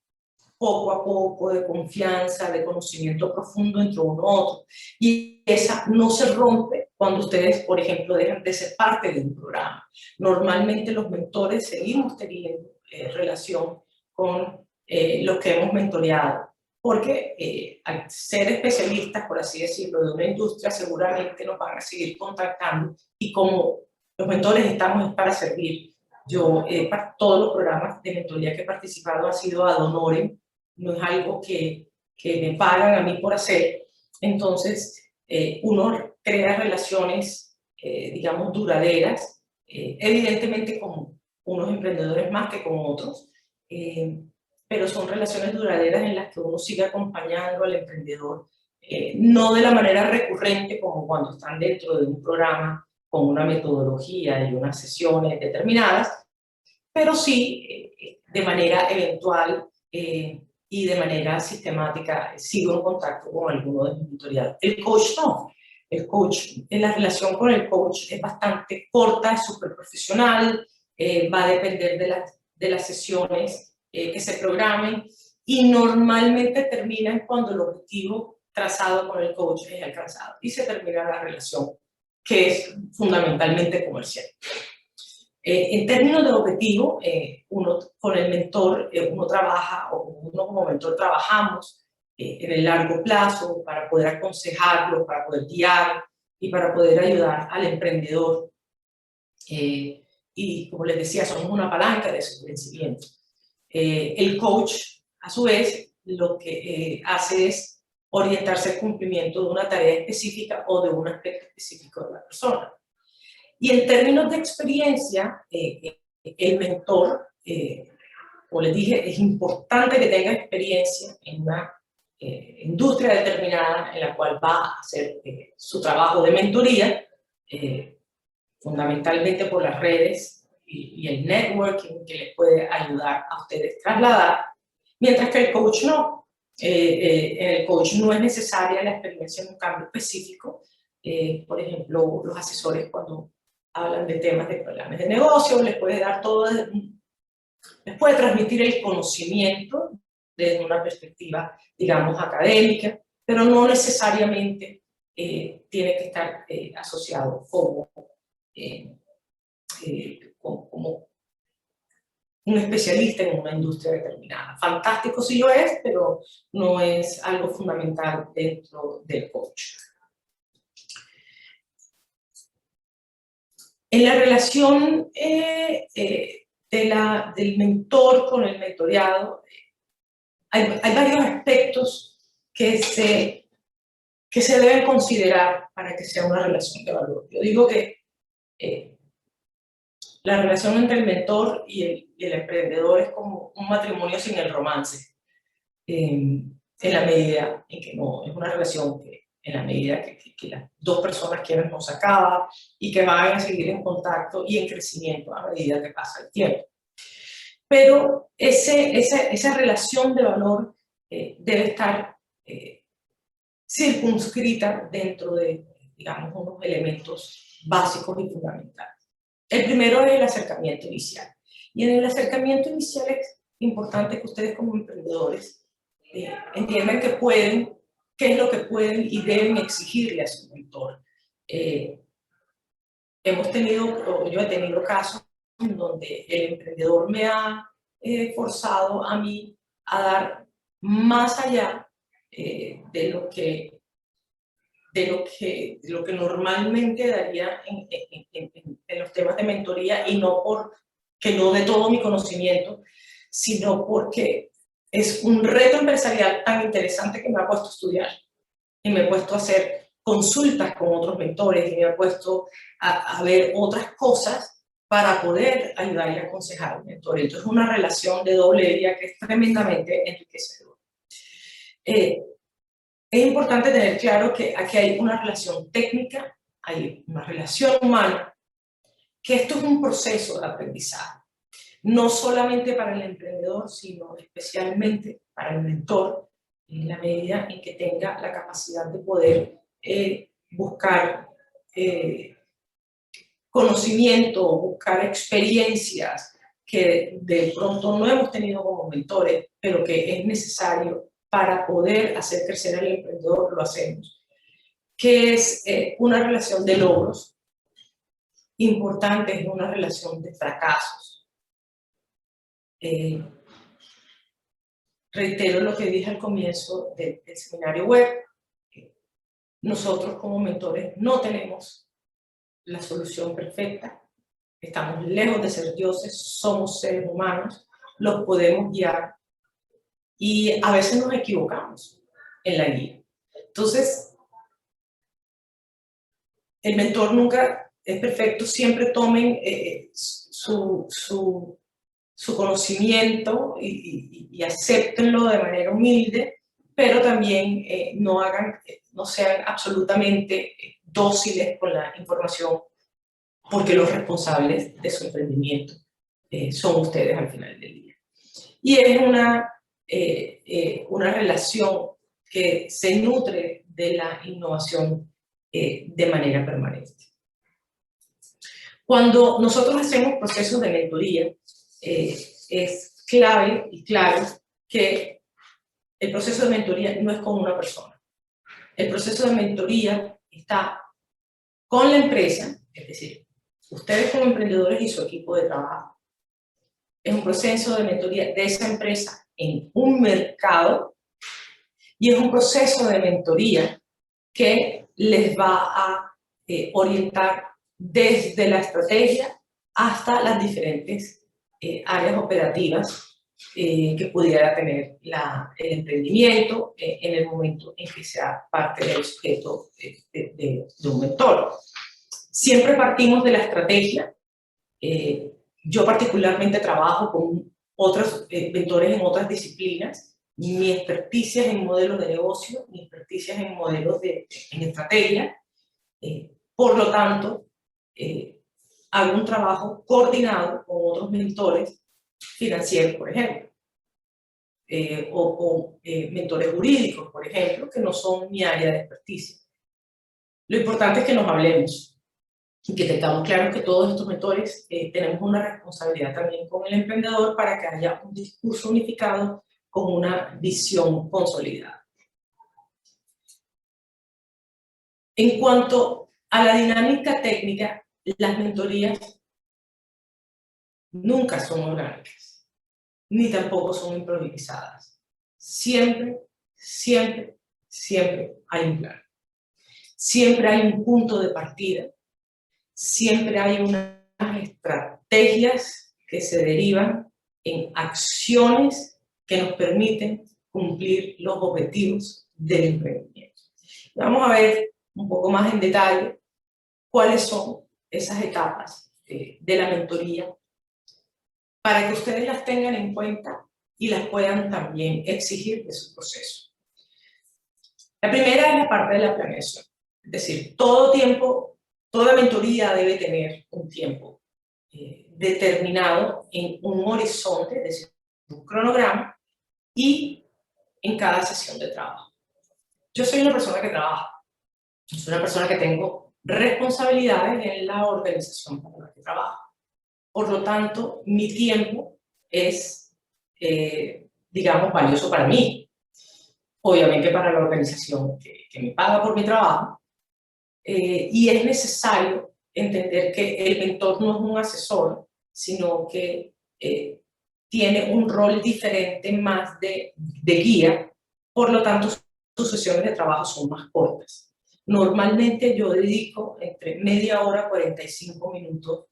[SPEAKER 2] poco a poco, de confianza, de conocimiento profundo entre uno y otro. Y esa no se rompe cuando ustedes, por ejemplo, dejan de ser parte de un programa. Normalmente los mentores seguimos teniendo relación con los que hemos mentoreado, porque al ser especialistas, por así decirlo, de una industria, seguramente nos van a seguir contactando, y como los mentores estamos para servir. Yo, todos los programas de mentoría que he participado han sido ad honorem, no es algo que me pagan a mí por hacer. Entonces, uno crea relaciones, digamos, duraderas, evidentemente con unos emprendedores más que con otros, pero son relaciones duraderas en las que uno sigue acompañando al emprendedor, no de la manera recurrente como cuando están dentro de un programa con una metodología y unas sesiones determinadas, pero sí de manera eventual y de manera sistemática sigo en contacto con alguno de mis mentoreados. El coach no. El coach, la relación con el coach es bastante corta, es súper profesional, va a depender de las sesiones que se programen, y normalmente terminan cuando el objetivo trazado con el coach es alcanzado y se termina la relación, que es fundamentalmente comercial. En términos de objetivo, uno con el mentor, uno trabaja, o uno como mentor trabajamos en el largo plazo para poder aconsejarlo, para poder guiar y para poder ayudar al emprendedor. Y como les decía, somos una palanca de su crecimiento. El coach, a su vez, lo que hace es orientarse al cumplimiento de una tarea específica o de un aspecto específico de la persona. Y en términos de experiencia, el mentor, como les dije, es importante que tenga experiencia en una industria determinada en la cual va a hacer su trabajo de mentoría, fundamentalmente por las redes y el networking que les puede ayudar a ustedes trasladar, mientras que el coach no. En el coach no es necesaria la experiencia en un cambio específico. Por ejemplo, los asesores, cuando hablan de temas de planes de negocio, les puede dar todo, les puede transmitir el conocimiento desde una perspectiva, digamos, académica, pero no necesariamente tiene que estar asociado como un especialista en una industria determinada. Fantástico si lo es, pero no es algo fundamental dentro del coach. En la relación del mentor con el mentoreado, hay varios aspectos que se deben considerar para que sea una relación de valor. Yo digo que la relación entre el mentor y el emprendedor es como un matrimonio sin el romance, en la medida en que no es una relación que, en la medida que las dos personas quieren, no se acaba, y que van a seguir en contacto y en crecimiento a medida que pasa el tiempo. Pero esa relación de valor debe estar circunscrita dentro de, digamos, unos elementos básicos y fundamentales. El primero es el acercamiento inicial. Y en el acercamiento inicial es importante que ustedes como emprendedores entiendan que pueden, qué es lo que pueden y deben exigirle a su mentor. Yo he tenido casos en donde el emprendedor me ha forzado a mí a dar más allá de lo que normalmente daría en los temas de mentoría, y no porque no de todo mi conocimiento, sino porque es un reto empresarial tan interesante que me ha puesto a estudiar y me he puesto a hacer consultas con otros mentores y me he puesto a ver otras cosas para poder ayudar y aconsejar al mentor. Entonces es una relación de doble vía que es tremendamente enriquecedora. Es importante tener claro que aquí hay una relación técnica, hay una relación humana, que esto es un proceso de aprendizaje, no solamente para el emprendedor, sino especialmente para el mentor, en la medida en que tenga la capacidad de poder buscar conocimiento, buscar experiencias que de pronto no hemos tenido como mentores, pero que es necesario para poder hacer crecer al emprendedor. Lo hacemos. Que es una relación de logros importante, es una relación de fracasos. Reitero lo que dije al comienzo del seminario web. Nosotros como mentores no tenemos la solución perfecta. Estamos lejos de ser dioses, somos seres humanos, los podemos guiar y a veces nos equivocamos en la guía. Entonces, el mentor nunca es perfecto, siempre tomen su conocimiento y acéptenlo de manera humilde, pero también no sean absolutamente dóciles con la información, porque los responsables de su emprendimiento son ustedes al final del día. Y es una relación que se nutre de la innovación de manera permanente. Cuando nosotros hacemos procesos de mentoría, es clave y claro que el proceso de mentoría no es con una persona. El proceso de mentoría está con la empresa, es decir, ustedes como emprendedores y su equipo de trabajo. Es un proceso de mentoría de esa empresa en un mercado, y es un proceso de mentoría que les va a orientar desde la estrategia hasta las diferentes áreas operativas que pudiera tener el emprendimiento en el momento en que sea parte del sujeto de un mentor. Siempre partimos de la estrategia. Yo particularmente trabajo con otros mentores en otras disciplinas. Mi experticia es en modelos de negocio, mi experticia es en modelos en estrategia. Por lo tanto, hago un trabajo coordinado con otros mentores financieros, por ejemplo, o mentores jurídicos, por ejemplo, que no son mi área de experticia. Lo importante es que nos hablemos y que tengamos claro que todos estos mentores tenemos una responsabilidad también con el emprendedor para que haya un discurso unificado con una visión consolidada. En cuanto a la dinámica técnica, las mentorías nunca son orgánicas, ni tampoco son improvisadas. Siempre, siempre, siempre hay un plan. Siempre hay un punto de partida. Siempre hay unas estrategias que se derivan en acciones que nos permiten cumplir los objetivos del emprendimiento. Vamos a ver un poco más en detalle cuáles son esas etapas de la mentoría para que ustedes las tengan en cuenta y las puedan también exigir de su proceso. La primera es la parte de la planeación, es decir, toda mentoría debe tener un tiempo determinado en un horizonte, es decir, un cronograma, y en cada sesión de trabajo. Yo soy una persona que trabaja, soy una persona que tengo responsabilidades en la organización para la que trabajo. Por lo tanto, mi tiempo es, digamos, valioso para mí. Obviamente para la organización que me paga por mi trabajo. Y es necesario entender que el mentor no es un asesor, sino que tiene un rol diferente más de guía, por lo tanto sus sesiones de trabajo son más cortas. Normalmente yo dedico entre media hora a 45 minutos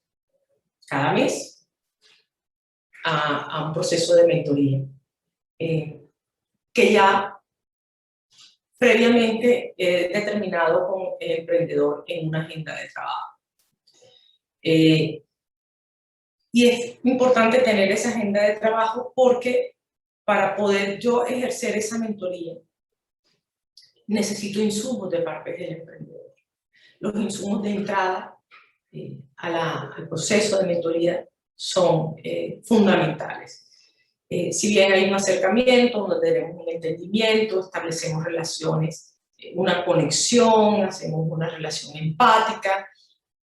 [SPEAKER 2] cada mes a un proceso de mentoría, que ya previamente determinado con el emprendedor en una agenda de trabajo. Y es importante tener esa agenda de trabajo porque para poder yo ejercer esa mentoría necesito insumos de parte del emprendedor. Los insumos de entrada al proceso de mentoría son fundamentales. Si bien hay un acercamiento, donde tenemos un entendimiento, establecemos relaciones, una conexión, hacemos una relación empática,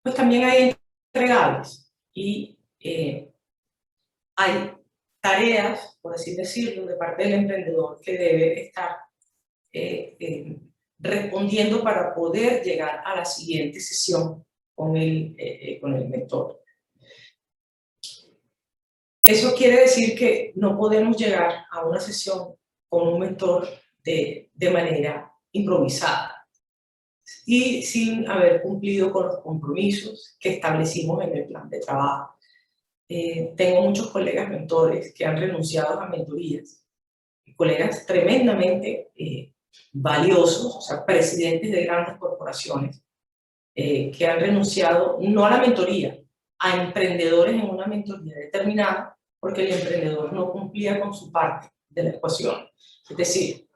[SPEAKER 2] pues también hay entregables y hay tareas, por así decirlo, de parte del emprendedor que debe estar respondiendo para poder llegar a la siguiente sesión con el mentor. Eso quiere decir que no podemos llegar a una sesión con un mentor de manera improvisada y sin haber cumplido con los compromisos que establecimos en el plan de trabajo. Tengo muchos colegas mentores que han renunciado a mentorías, colegas tremendamente valiosos, o sea, presidentes de grandes corporaciones, que han renunciado no a la mentoría, a emprendedores en una mentoría determinada, porque el emprendedor no cumplía con su parte de la ecuación. Es decir,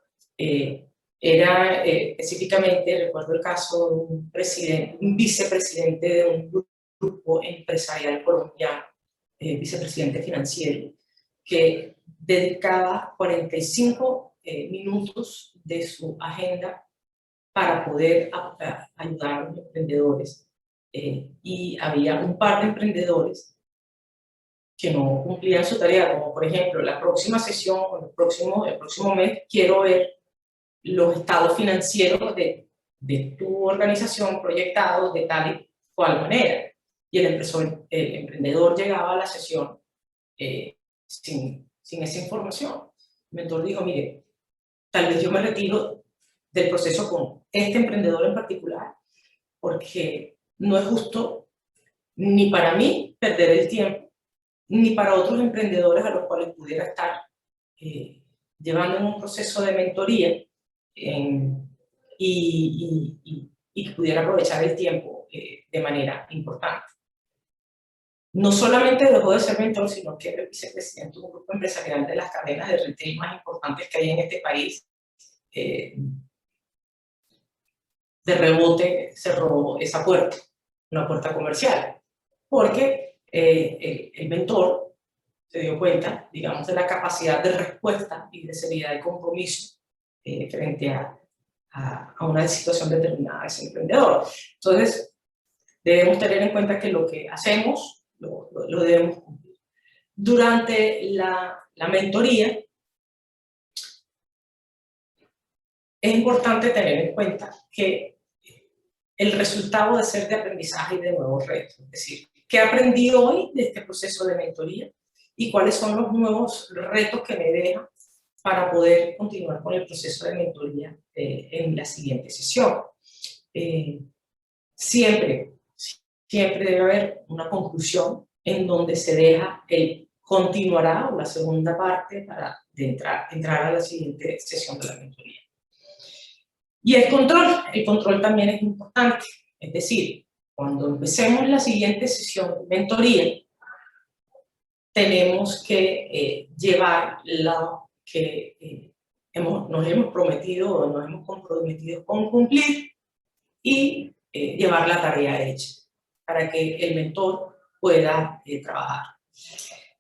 [SPEAKER 2] era específicamente, recuerdo el caso de un vicepresidente de un grupo empresarial colombiano, vicepresidente financiero, que dedicaba 45 minutos de su agenda para poder ayudar a los emprendedores. Y había un par de emprendedores que no cumplían su tarea, como por ejemplo, la próxima sesión o el próximo mes quiero ver los estados financieros de tu organización proyectados de tal y cual manera. Y el emprendedor llegaba a la sesión sin esa información. El mentor dijo, mire, tal vez yo me retiro del proceso con este emprendedor en particular, porque no es justo ni para mí perder el tiempo, ni para otros emprendedores a los cuales pudiera estar llevando en un proceso de mentoría y que pudiera aprovechar el tiempo de manera importante. No solamente dejó de ser mentor, sino que era el vicepresidente de un grupo empresarial de las cadenas de retail más importantes que hay en este país. De rebote cerró esa puerta, una puerta comercial, porque el mentor se dio cuenta, digamos, de la capacidad de respuesta y de seriedad de compromiso frente a una situación determinada de ese emprendedor. Entonces, debemos tener en cuenta que lo que hacemos lo debemos cumplir. Durante la mentoría, es importante tener en cuenta que el resultado debe ser de aprendizaje y de nuevos retos. Es decir, ¿qué aprendí hoy de este proceso de mentoría? ¿Y cuáles son los nuevos retos que me dejan para poder continuar con el proceso de mentoría en la siguiente sesión? Siempre debe haber una conclusión en donde se deja el continuará o la segunda parte para entrar a la siguiente sesión de la mentoría. Y el control también es importante, es decir, cuando empecemos la siguiente sesión de mentoría, tenemos que llevar lo que nos hemos prometido o nos hemos comprometido con cumplir y llevar la tarea hecha para que el mentor pueda trabajar.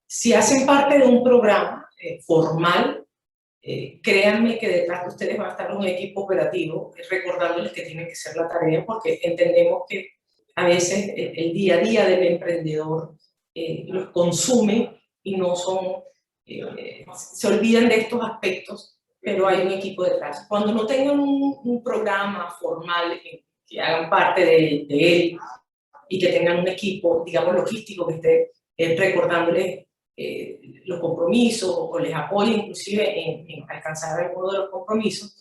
[SPEAKER 2] Si hacen parte de un programa formal, créanme que detrás de ustedes va a estar un equipo operativo, recordándoles que tienen que hacer la tarea, porque entendemos que a veces el día a día del emprendedor los consume y no son, se olvidan de estos aspectos, pero hay un equipo detrás. Cuando no tengan un programa formal que hagan parte de él y que tengan un equipo, digamos, logístico que esté recordándoles los compromisos o les apoye inclusive en alcanzar alguno de los compromisos,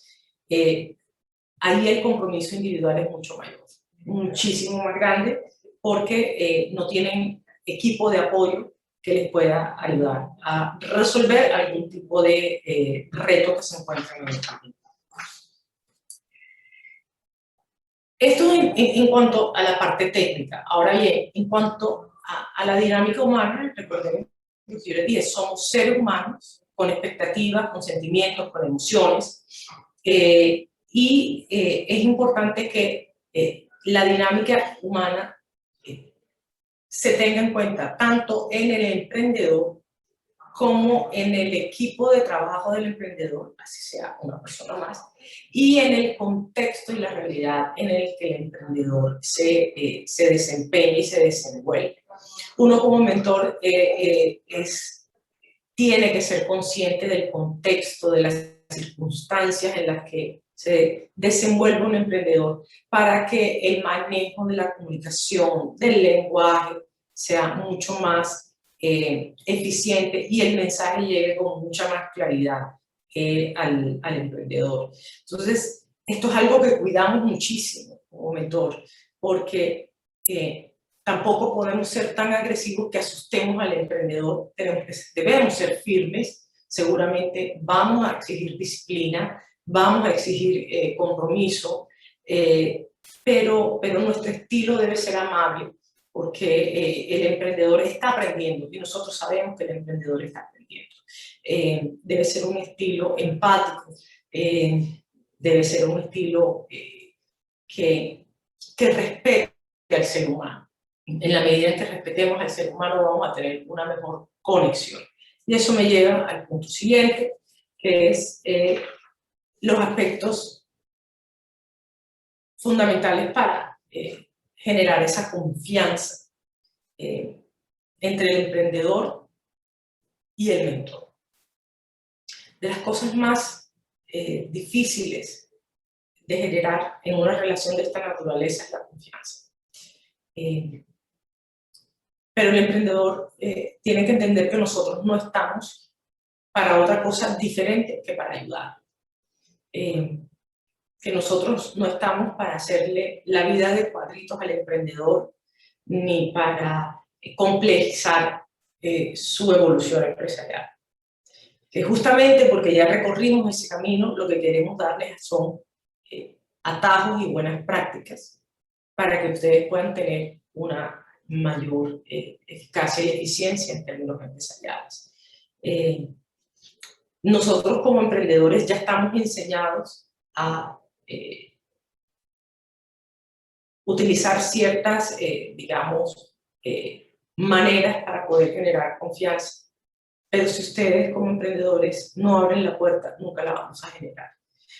[SPEAKER 2] ahí el compromiso individual es mucho mayor, muchísimo más grande, porque no tienen equipo de apoyo que les pueda ayudar a resolver algún tipo de reto que se encuentren en el camino. Esto en cuanto a la parte técnica. Ahora bien, en cuanto a la dinámica humana, recordemos que yo les dije, somos seres humanos con expectativas, con sentimientos, con emociones, y es importante que la dinámica humana se tenga en cuenta tanto en el emprendedor como en el equipo de trabajo del emprendedor, así sea una persona más, y en el contexto y la realidad en el que el emprendedor se desempeña y se desenvuelve. Uno como mentor tiene que ser consciente del contexto, de las circunstancias en las que se desenvuelve un emprendedor para que el manejo de la comunicación, del lenguaje, sea mucho más eficiente y el mensaje llegue con mucha más claridad al emprendedor. Entonces, esto es algo que cuidamos muchísimo como mentor, porque tampoco podemos ser tan agresivos que asustemos al emprendedor. Debemos ser firmes, seguramente vamos a exigir disciplina, vamos a exigir compromiso, pero nuestro estilo debe ser amable, porque el emprendedor está aprendiendo y nosotros sabemos que el emprendedor está aprendiendo. Debe ser un estilo empático, debe ser un estilo que respete al ser humano. En la medida en que respetemos al ser humano vamos a tener una mejor conexión. Y eso me lleva al punto siguiente, que es los aspectos fundamentales para generar esa confianza entre el emprendedor y el mentor. De las cosas más difíciles de generar en una relación de esta naturaleza es la confianza. Pero el emprendedor tiene que entender que nosotros no estamos para otra cosa diferente que para ayudar. Que nosotros no estamos para hacerle la vida de cuadritos al emprendedor ni para complejizar su evolución empresarial. Que justamente porque ya recorrimos ese camino, lo que queremos darles son atajos y buenas prácticas para que ustedes puedan tener una mayor eficacia y eficiencia en términos empresariales. Nosotros como emprendedores ya estamos enseñados a utilizar ciertas, digamos, maneras para poder generar confianza. Pero si ustedes como emprendedores no abren la puerta, nunca la vamos a generar.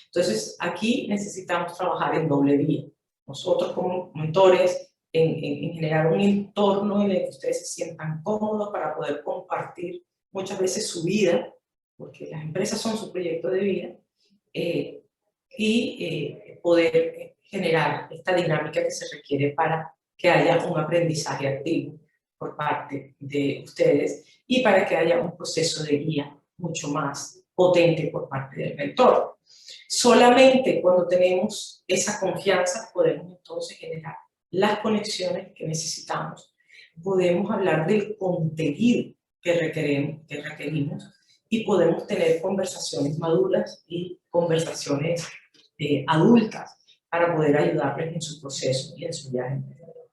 [SPEAKER 2] Entonces, aquí necesitamos trabajar en doble vía. Nosotros como mentores, en generar un entorno en el que ustedes se sientan cómodos para poder compartir muchas veces su vida, porque las empresas son su proyecto de vida, y poder generar esta dinámica que se requiere para que haya un aprendizaje activo por parte de ustedes y para que haya un proceso de guía mucho más potente por parte del mentor. Solamente cuando tenemos esa confianza podemos entonces generar las conexiones que necesitamos. Podemos hablar del contenido que requerimos y podemos tener conversaciones maduras y conversaciones adultas para poder ayudarles en su proceso y en su viaje emprendedor.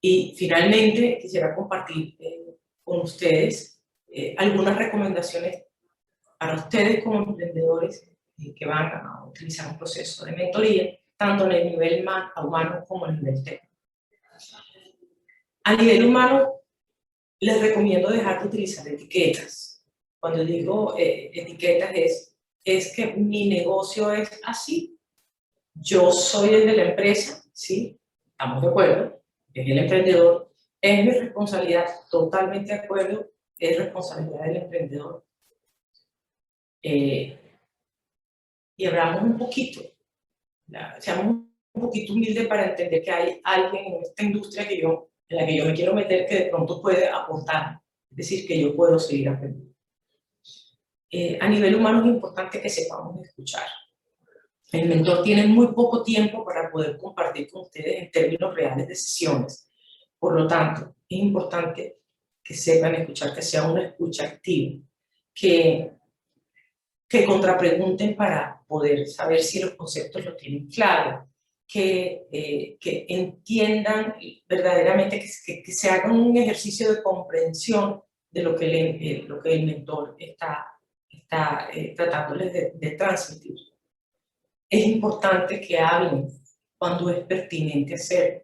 [SPEAKER 2] Y finalmente quisiera compartir con ustedes algunas recomendaciones para ustedes como emprendedores que van a utilizar un proceso de mentoría, tanto en el nivel humano como en el nivel técnico. A nivel humano, les recomiendo dejar de utilizar etiquetas. cuando digo etiquetas es que mi negocio es así, yo soy el de la empresa, ¿sí? Estamos de acuerdo, es el emprendedor, es mi responsabilidad, totalmente de acuerdo, es responsabilidad del emprendedor. Y hablamos un poquito, seamos un poquito humildes para entender que hay alguien en esta industria en la que yo me quiero meter que de pronto puede aportar, es decir, que yo puedo seguir aprendiendo. A nivel humano es importante que sepamos escuchar. El mentor tiene muy poco tiempo para poder compartir con ustedes en términos reales de sesiones. Por lo tanto, es importante que sepan escuchar, que sea una escucha activa, que contrapregunten para poder saber si los conceptos los tienen claros, que entiendan verdaderamente, que se hagan un ejercicio de comprensión de lo que el mentor está tratándoles de transmitir. Es importante que hablen cuando es pertinente hacerlo.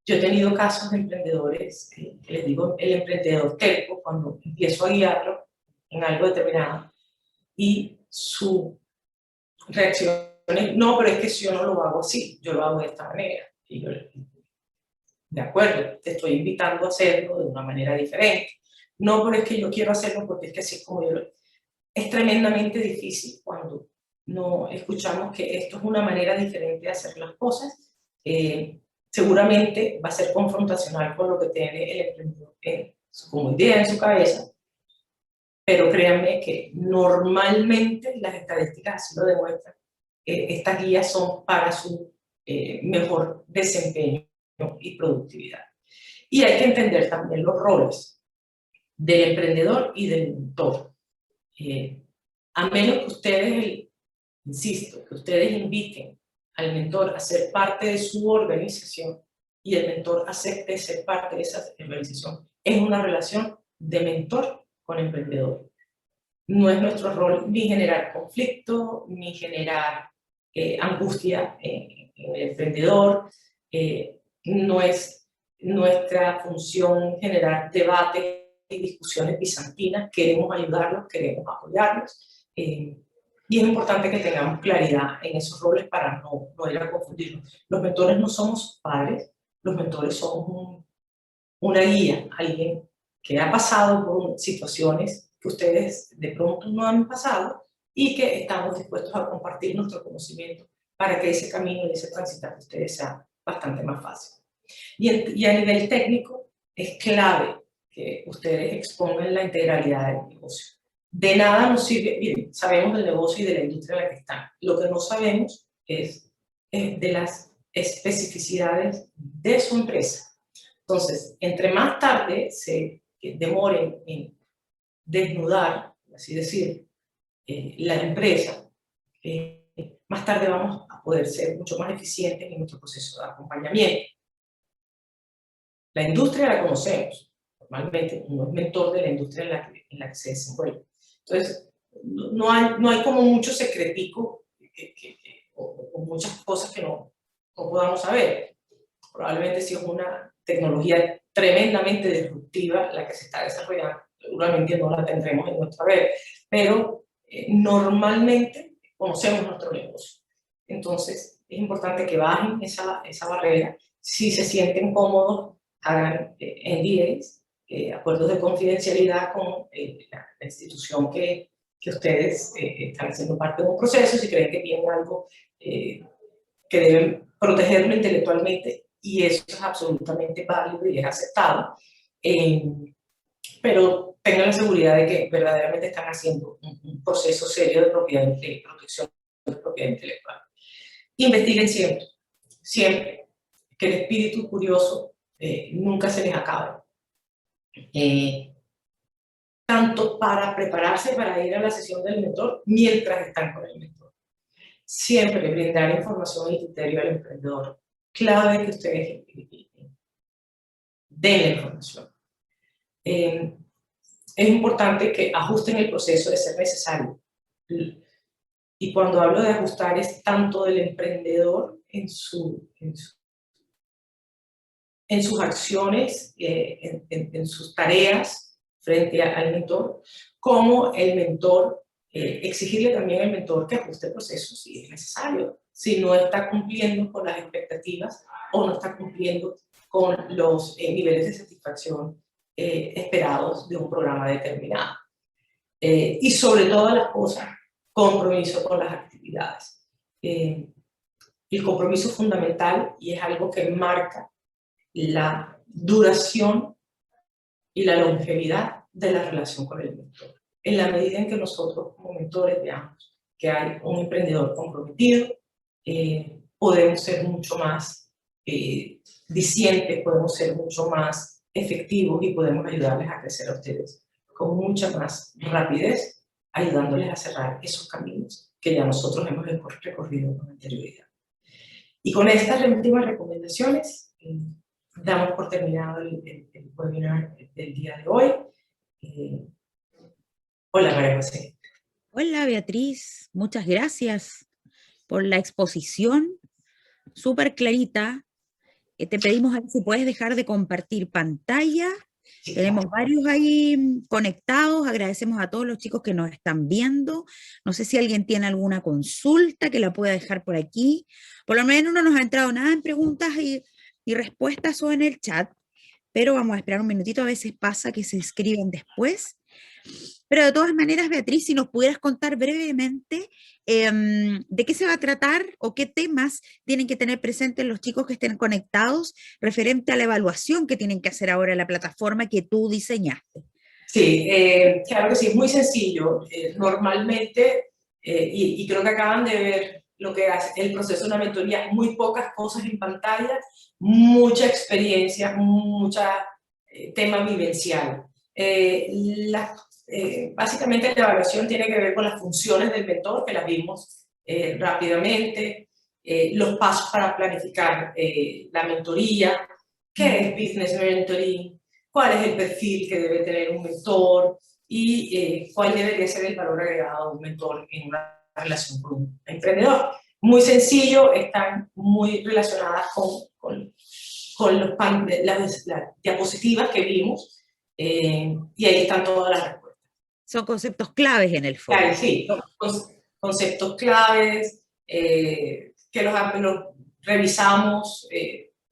[SPEAKER 2] Yo he tenido casos de emprendedores, que les digo el emprendedor terco, cuando empiezo a guiarlo en algo determinado, y su reacción es, no, pero es que si yo no lo hago así, yo lo hago de esta manera. Y yo, de acuerdo, te estoy invitando a hacerlo de una manera diferente. No, pero es que yo quiero hacerlo porque es que así es como yo lo... Es tremendamente difícil cuando no escuchamos que esto es una manera diferente de hacer las cosas. Seguramente va a ser confrontacional con lo que tiene el emprendedor como idea en su cabeza, pero créanme que normalmente las estadísticas así lo demuestran. Estas guías son para su mejor desempeño y productividad. Y hay que entender también los roles del emprendedor y del mentor. A menos que ustedes, insisto, que ustedes inviten al mentor a ser parte de su organización y el mentor acepte ser parte de esa organización, es una relación de mentor con emprendedor. No es nuestro rol ni generar conflicto, ni generar angustia en el emprendedor, no es nuestra función generar debates y discusiones bizantinas, queremos ayudarlos, queremos apoyarlos, y es importante que tengamos claridad en esos roles para no ir a confundirlos. Los mentores no somos padres, los mentores somos una guía, alguien que ha pasado por situaciones que ustedes de pronto no han pasado y que estamos dispuestos a compartir nuestro conocimiento para que ese camino y ese transitar de ustedes sea bastante más fácil. Y a nivel técnico es clave que ustedes expongan la integralidad del negocio. De nada nos sirve, miren, sabemos del negocio y de la industria en la que están. Lo que no sabemos es de las especificidades de su empresa. Entonces, entre más tarde se demoren en desnudar, así decir, la empresa, más tarde vamos a poder ser mucho más eficientes en nuestro proceso de acompañamiento. La industria la conocemos, normalmente uno es mentor de la industria en la que se desenvuelve. Entonces, no hay como mucho secretico o muchas cosas que no podamos saber. Probablemente si es una tecnología tremendamente disruptiva la que se está desarrollando, seguramente no la tendremos en nuestra red, pero normalmente conocemos nuestro negocio. Entonces, es importante que bajen esa barrera. Si se sienten cómodos, hagan NDAs, acuerdos de confidencialidad con la institución que ustedes están haciendo parte de un proceso, si creen que tienen algo que deben protegerlo intelectualmente, y eso es absolutamente válido y es aceptado, pero tengan la seguridad de que verdaderamente están haciendo un proceso serio de protección de propiedad intelectual. Investiguen siempre, siempre, que el espíritu curioso nunca se les acabe. Tanto para prepararse para ir a la sesión del mentor, mientras están con el mentor. Siempre brindar información y criterio al emprendedor. Clave que ustedes den la información. Es importante que ajusten el proceso de ser necesario. Y cuando hablo de ajustar es tanto del emprendedor en sus acciones, en sus tareas, frente al mentor, como el mentor, exigirle también al mentor que ajuste el proceso si es necesario, si no está cumpliendo con las expectativas o no está cumpliendo con los niveles de satisfacción esperados de un programa determinado. Y sobre todas las cosas, compromiso con las actividades. El compromiso es fundamental y es algo que marca la duración y la longevidad de la relación con el mentor. En la medida en que nosotros como mentores veamos que hay un emprendedor comprometido, podemos ser mucho más discientes, podemos ser mucho más efectivos y podemos ayudarles a crecer a ustedes con mucha más rapidez, ayudándoles a cerrar esos caminos que ya nosotros hemos recorrido con anterioridad. Y con estas últimas recomendaciones, damos por terminado el webinar del día de hoy. Hola, María José.
[SPEAKER 1] Hola, Beatriz. Muchas gracias por la exposición, súper clarita. Te pedimos a ver si puedes dejar de compartir pantalla.
[SPEAKER 2] Sí,
[SPEAKER 1] Tenemos varios ahí conectados. Agradecemos a todos los chicos que nos están viendo. No sé si alguien tiene alguna consulta que la pueda dejar por aquí. Por lo menos no nos ha entrado nada en preguntas y respuestas o en el chat, pero vamos a esperar un minutito, a veces pasa que se escriben después. Pero de todas maneras, Beatriz, si nos pudieras contar brevemente de qué se va a tratar o qué temas tienen que tener presentes los chicos que estén conectados referente a la evaluación que tienen que hacer ahora en la plataforma que tú diseñaste.
[SPEAKER 2] Sí, claro que sí, es muy sencillo. Normalmente, y creo que acaban de ver lo que hace el proceso de una mentoría, muy pocas cosas en pantalla, mucha experiencia, mucha tema vivencial. Básicamente la evaluación tiene que ver con las funciones del mentor, que las vimos rápidamente, los pasos para planificar la mentoría, qué es Business Mentoring, cuál es el perfil que debe tener un mentor y cuál debería ser el valor agregado de un mentor en una relación con un emprendedor. Muy sencillo, están muy relacionadas con las diapositivas que vimos y ahí están todas las respuestas.
[SPEAKER 1] Son conceptos claves en el fondo.
[SPEAKER 2] Claro, sí, conceptos claves que los revisamos,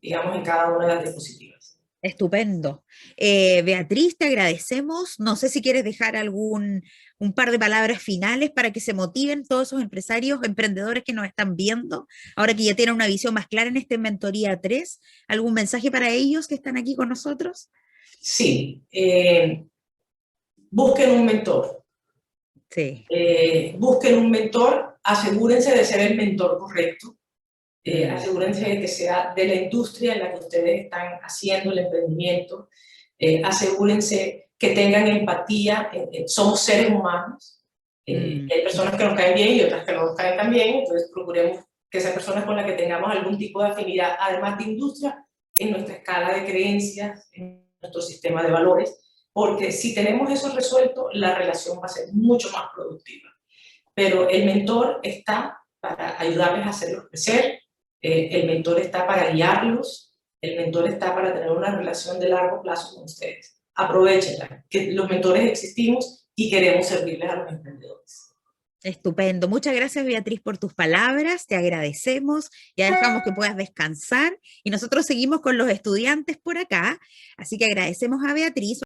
[SPEAKER 2] digamos, en cada una de las diapositivas.
[SPEAKER 1] Estupendo. Beatriz, te agradecemos. No sé si quieres dejar un par de palabras finales para que se motiven todos esos empresarios, emprendedores que nos están viendo, ahora que ya tienen una visión más clara en este Mentoría 3. ¿Algún mensaje para ellos que están aquí con nosotros?
[SPEAKER 2] Sí. Busquen un mentor.
[SPEAKER 1] Sí.
[SPEAKER 2] Busquen un mentor, asegúrense de ser el mentor correcto. Asegúrense de que sea de la industria en la que ustedes están haciendo el emprendimiento, asegúrense que tengan empatía, somos seres humanos, hay personas que nos caen bien y otras que no nos caen tan bien, entonces procuremos que esas personas con las que tengamos algún tipo de afinidad, además de industria, en nuestra escala de creencias, en nuestro sistema de valores, porque si tenemos eso resuelto, la relación va a ser mucho más productiva. Pero el mentor está para ayudarles a hacerlos crecer, el mentor está para guiarlos, el mentor está para tener una relación de largo plazo con ustedes. Aprovechenla, que los mentores existimos y queremos servirles a los emprendedores.
[SPEAKER 1] Estupendo. Muchas gracias, Beatriz, por tus palabras. Te agradecemos. Ya dejamos que puedas descansar y nosotros seguimos con los estudiantes por acá. Así que agradecemos a Beatriz.